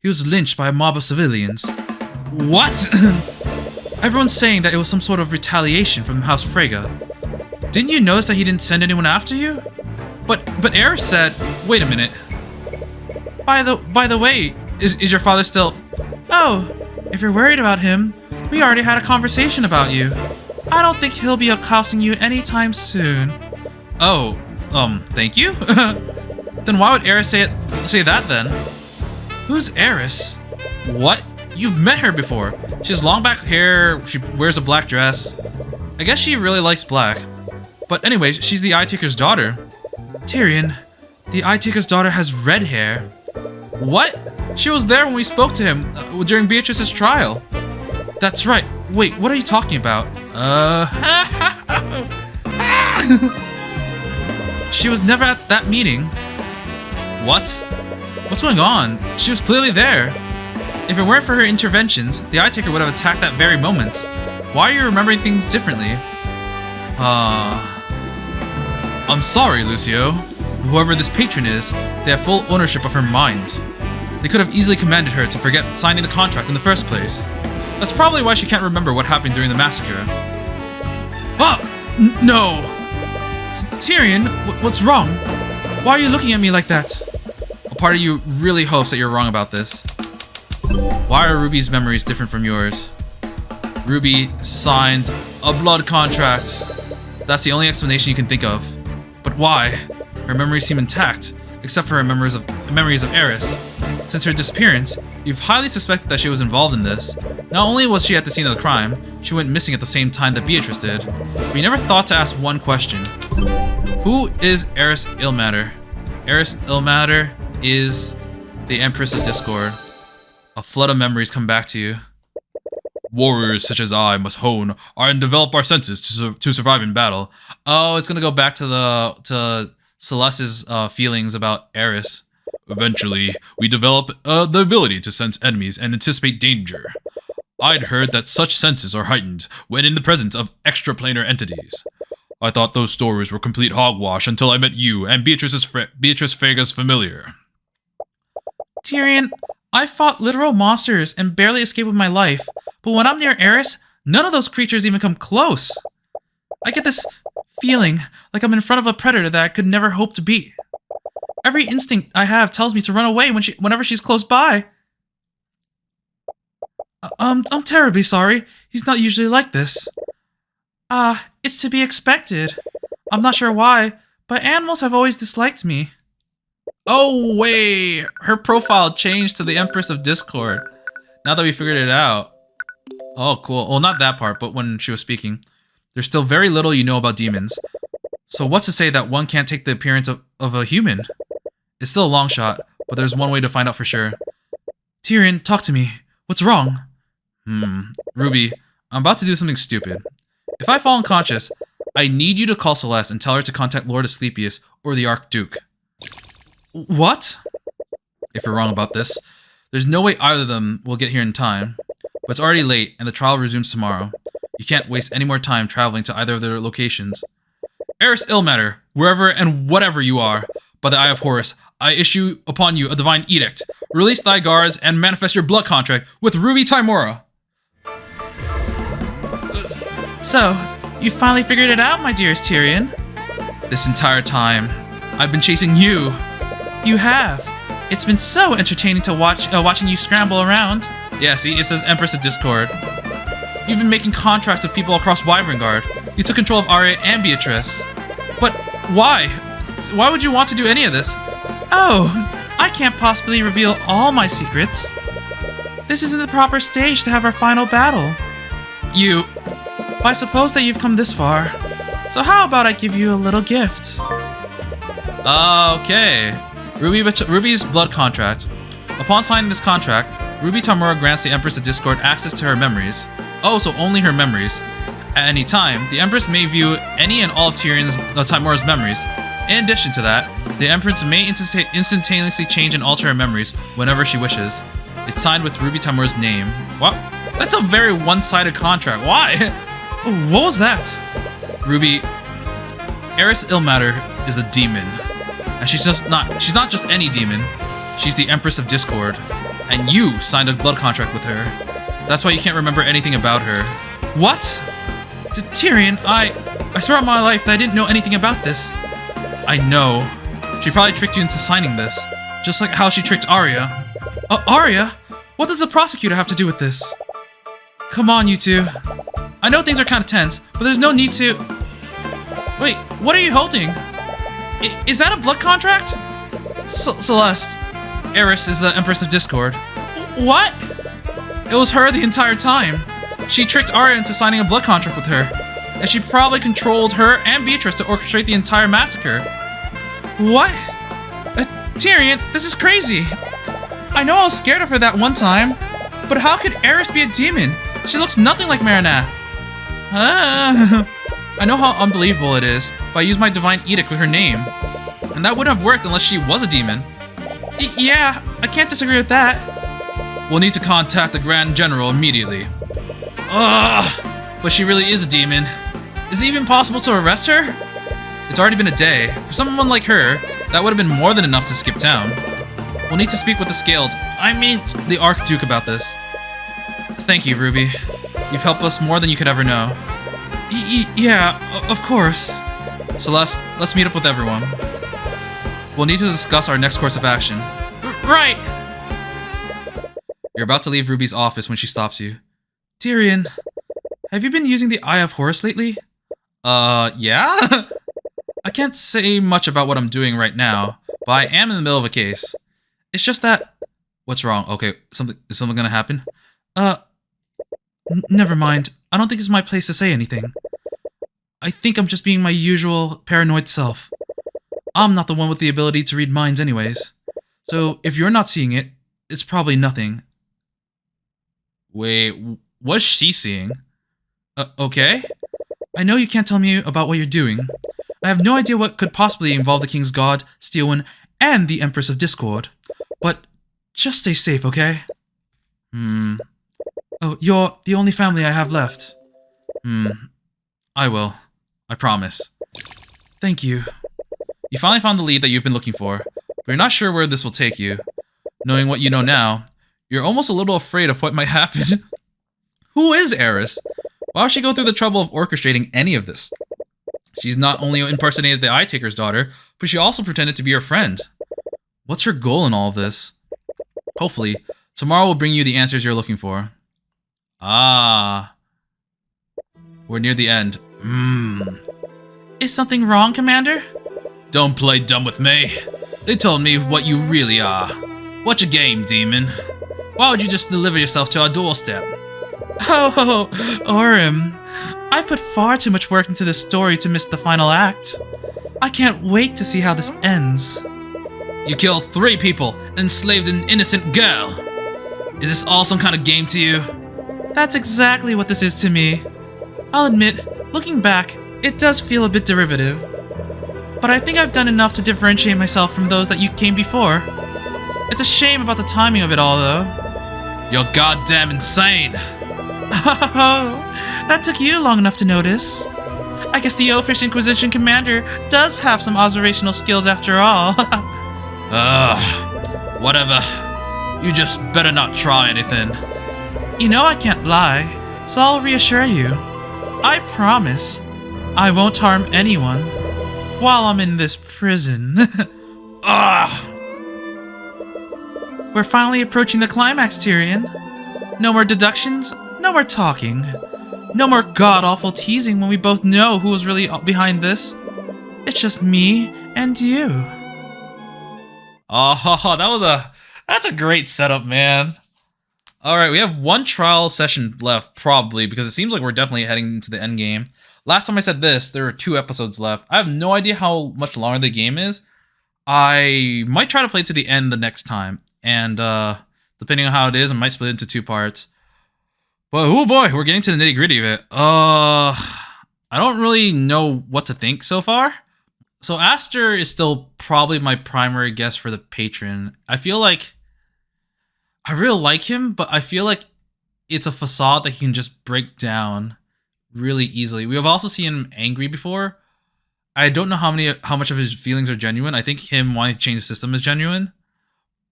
He was lynched by a mob of civilians. What? Everyone's saying that it was some sort of retaliation from House Fraga. Didn't you notice that he didn't send anyone after you? But Eris said... Wait a minute. By the way, is your father still... Oh, if you're worried about him, we already had a conversation about you. I don't think he'll be accosting you anytime soon. Oh, thank you? Then why would Eris say that then? Who's Eris? What? You've met her before. She has long black hair, she wears a black dress. I guess she really likes black. But anyways, she's the Eye Taker's daughter. Tyrion, the Eye Taker's daughter has red hair. What? She was there when we spoke to him during Beatrice's trial. That's right. Wait, what are you talking about? She was never at that meeting. What? What's going on? She was clearly there. If it weren't for her interventions, the Eye Taker would have attacked that very moment. Why are you remembering things differently? I'm sorry, Lucio. Whoever this patron is, they have full ownership of her mind. They could have easily commanded her to forget signing the contract in the first place. That's probably why she can't remember what happened during the massacre. No! Tyrion, what's wrong? Why are you looking at me like that? A part of you really hopes that you're wrong about this. Why are Ruby's memories different from yours? Ruby signed a blood contract. That's the only explanation you can think of. But why? Her memories seem intact, except for her memories of Eris. Since her disappearance, you've highly suspected that she was involved in this. Not only was she at the scene of the crime, she went missing at the same time that Beatrice did. But you never thought to ask one question. Who is Eris Ilmater? Eris Ilmater is the Empress of Discord. A flood of memories come back to you. Warriors such as I must hone and develop our senses to survive in battle. Oh, it's gonna go back to Celeste's feelings about Eris. Eventually, we develop the ability to sense enemies and anticipate danger. I'd heard that such senses are heightened when in the presence of extraplanar entities. I thought those stories were complete hogwash until I met you and Beatrice Fraga's familiar. Tyrion, I fought literal monsters and barely escaped with my life, but when I'm near Eris, none of those creatures even come close. I get this feeling like I'm in front of a predator that I could never hope to beat. Every instinct I have tells me to run away whenever she's close by. I'm terribly sorry. He's not usually like this. It's to be expected. I'm not sure why, but animals have always disliked me. Oh, wait! Her profile changed to the Empress of Discord. Now that we figured it out. Oh, cool. Well, not that part, but when she was speaking. There's still very little you know about demons. So what's to say that one can't take the appearance of a human? It's still a long shot, but there's one way to find out for sure. Tyrion, talk to me. What's wrong? Ruby, I'm about to do something stupid. If I fall unconscious, I need you to call Celeste and tell her to contact Lord Asclepius or the Archduke. What? If you're wrong about this, there's no way either of them will get here in time. But it's already late, and the trial resumes tomorrow. You can't waste any more time traveling to either of their locations. Eris Ilmater, wherever and whatever you are, by the Eye of Horus, I issue upon you a divine edict. Release thy guards and manifest your blood contract with Ruby Timora. So, you finally figured it out, my dearest Tyrion? This entire time, I've been chasing you. You have. It's been so entertaining to watching you scramble around. Yeah, see, it says Empress of Discord. You've been making contracts with people across Wyverngard. You took control of Arya and Beatrice. But why? Why would you want to do any of this? Oh, I can't possibly reveal all my secrets. This isn't the proper stage to have our final battle. I suppose that you've come this far. So how about I give you a little gift? Okay. Ruby's blood contract. Upon signing this contract, Ruby Tamura grants the Empress of Discord access to her memories. Oh, so only her memories. At any time, the Empress may view any and all of Tamura's memories. In addition to that, the Empress may instantaneously change and alter her memories whenever she wishes. It's signed with Ruby Tamura's name. What? That's a very one-sided contract. Why? What was that? Ruby, Eris Illmatter is a demon. And she's not just any demon. She's the Empress of Discord. And you signed a blood contract with her. That's why you can't remember anything about her. What? Tyrion, I swear on my life that I didn't know anything about this. I know. She probably tricked you into signing this. Just like how she tricked Arya. Arya? What does the prosecutor have to do with this? Come on, you two. I know things are kind of tense, but there's no need to... Wait, what are you holding? Is that a blood contract? Celeste. Eris is the Empress of Discord. What? It was her the entire time. She tricked Arya into signing a blood contract with her. And she probably controlled her and Beatrice to orchestrate the entire massacre. What? Tyrion, this is crazy. I know I was scared of her that one time, but how could Eris be a demon? She looks nothing like Marina. I know how unbelievable it is, but I used my divine edict with her name. And that wouldn't have worked unless she was a demon. Yeah, I can't disagree with that. We'll need to contact the Grand General immediately. But she really is a demon. Is it even possible to arrest her? It's already been a day. For someone like her, that would have been more than enough to skip town. We'll need to speak with the Scaled, the Archduke about this. Thank you, Ruby. You've helped us more than you could ever know. Yeah, of course. Celeste, let's meet up with everyone. We'll need to discuss our next course of action. Right! You're about to leave Ruby's office when she stops you. Tyrion, have you been using the Eye of Horus lately? Yeah? I can't say much about what I'm doing right now, but I am in the middle of a case. It's just that... What's wrong? Okay, is something gonna happen? Never mind. I don't think it's my place to say anything. I think I'm just being my usual paranoid self. I'm not the one with the ability to read minds anyways. So if you're not seeing it, it's probably nothing. Wait, what's she seeing? Okay? I know you can't tell me about what you're doing. I have no idea what could possibly involve the King's God, Steelwind, and the Empress of Discord. But just stay safe, okay? Oh, you're the only family I have left. I will. I promise. Thank you. You finally found the lead that you've been looking for, but you're not sure where this will take you. Knowing what you know now, you're almost a little afraid of what might happen. Who is Eris? Why would she go through the trouble of orchestrating any of this? She's not only impersonated the Eye Taker's daughter, but she also pretended to be her friend. What's her goal in all of this? Hopefully, tomorrow will bring you the answers you're looking for. Ah. We're near the end. Is something wrong, Commander? Don't play dumb with me. They told me what you really are. What's your game, demon? Why would you just deliver yourself to our doorstep? Oh, Orim. I've put far too much work into this story to miss the final act. I can't wait to see how this ends. You killed 3 people and enslaved an innocent girl. Is this all some kind of game to you? That's exactly what this is to me. I'll admit, looking back, it does feel a bit derivative. But I think I've done enough to differentiate myself from those that you came before. It's a shame about the timing of it all, though. You're goddamn insane. Oh, that took you long enough to notice. I guess the Oafish Inquisition Commander does have some observational skills after all. Whatever. You just better not try anything. You know I can't lie, so I'll reassure you. I promise, I won't harm anyone while I'm in this prison. We're finally approaching the climax, Tyrion. No more deductions, no more talking. No more god-awful teasing when we both know who was really behind this. It's just me and you. Oh, that's a great setup, man. Alright, we have one trial session left, probably, because it seems like we're definitely heading into the end game. Last time I said this, there were 2 episodes left. I have no idea how much longer the game is. I might try to play to the end the next time, and depending on how it is, I might split it into 2 parts. But oh boy, we're getting to the nitty-gritty of it. I don't really know what to think so far. So Aster is still probably my primary guess for the patron. I feel like I really like him, but I feel like it's a facade that he can just break down really easily. We have also seen him angry before. I don't know how much of his feelings are genuine. I think him wanting to change the system is genuine,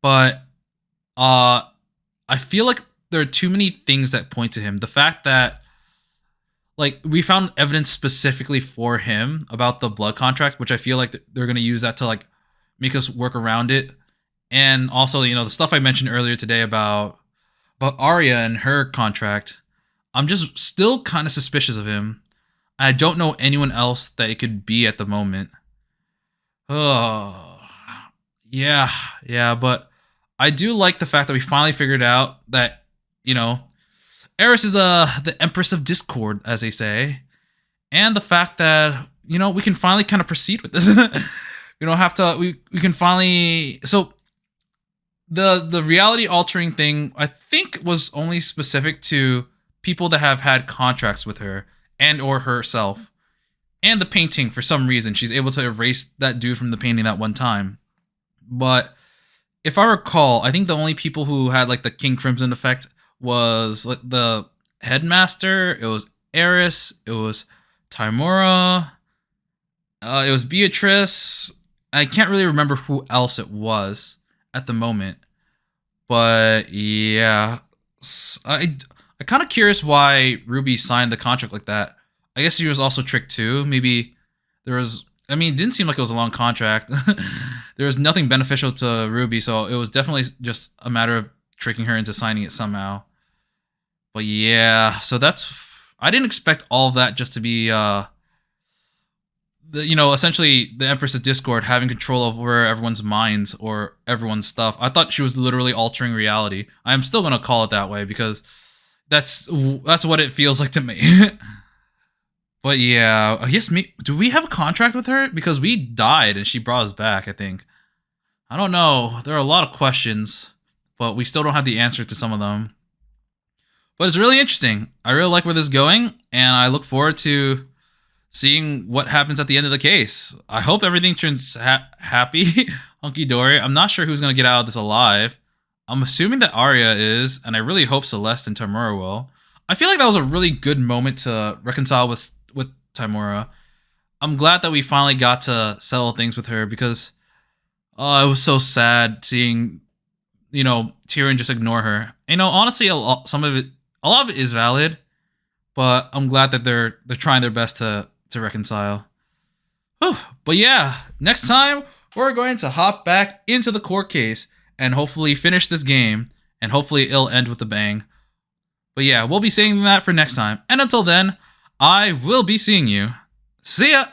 but I feel like there are too many things that point to him. The fact that, like, we found evidence specifically for him about the blood contract, which I feel like they're going to use that to, like, make us work around it. And also, you know, the stuff I mentioned earlier today about Arya and her contract. I'm just still kind of suspicious of him. I don't know anyone else that it could be at the moment. Oh, yeah, but I do like the fact that we finally figured out that, you know, Eris is the empress of discord, as they say, and the fact that, you know, we can finally kind of proceed with this. We don't have to. We can finally. So the reality altering thing, I think, was only specific to people that have had contracts with her and or herself, and the painting. For some reason, she's able to erase that dude from the painting that one time. But if I recall, I think the only people who had like the King Crimson effect was like the headmaster, it was Eris, it was Timora, it was Beatrice. I can't really remember who else it was at the moment, but yeah, I'm kind of curious why Ruby signed the contract like that. I guess she was also tricked too. Maybe there was. I mean, it didn't seem like it was a long contract. There was nothing beneficial to Ruby, so it was definitely just a matter of tricking her into signing it somehow. But yeah, so that's. I didn't expect all of that just to be, essentially the Empress of Discord having control over everyone's minds or everyone's stuff. I thought she was literally altering reality. I'm still gonna call it that way because that's what it feels like to me. But yeah, I guess do we have a contract with her? Because we died and she brought us back, I think. I don't know. There are a lot of questions, but we still don't have the answer to some of them. But it's really interesting. I really like where this is going, and I look forward to seeing what happens at the end of the case. I hope everything turns happy, hunky-dory. I'm not sure who's going to get out of this alive. I'm assuming that Arya is, and I really hope Celeste and Tamura will. I feel like that was a really good moment to reconcile with Timora. I'm glad that we finally got to settle things with her because it was so sad seeing, Tyrion just ignore her. Honestly, a lot of it is valid, but I'm glad that they're trying their best to reconcile. Whew. But yeah, next time we're going to hop back into the court case and hopefully finish this game, and hopefully it'll end with a bang. But yeah, we'll be saving that for next time. And until then, I will be seeing you. See ya!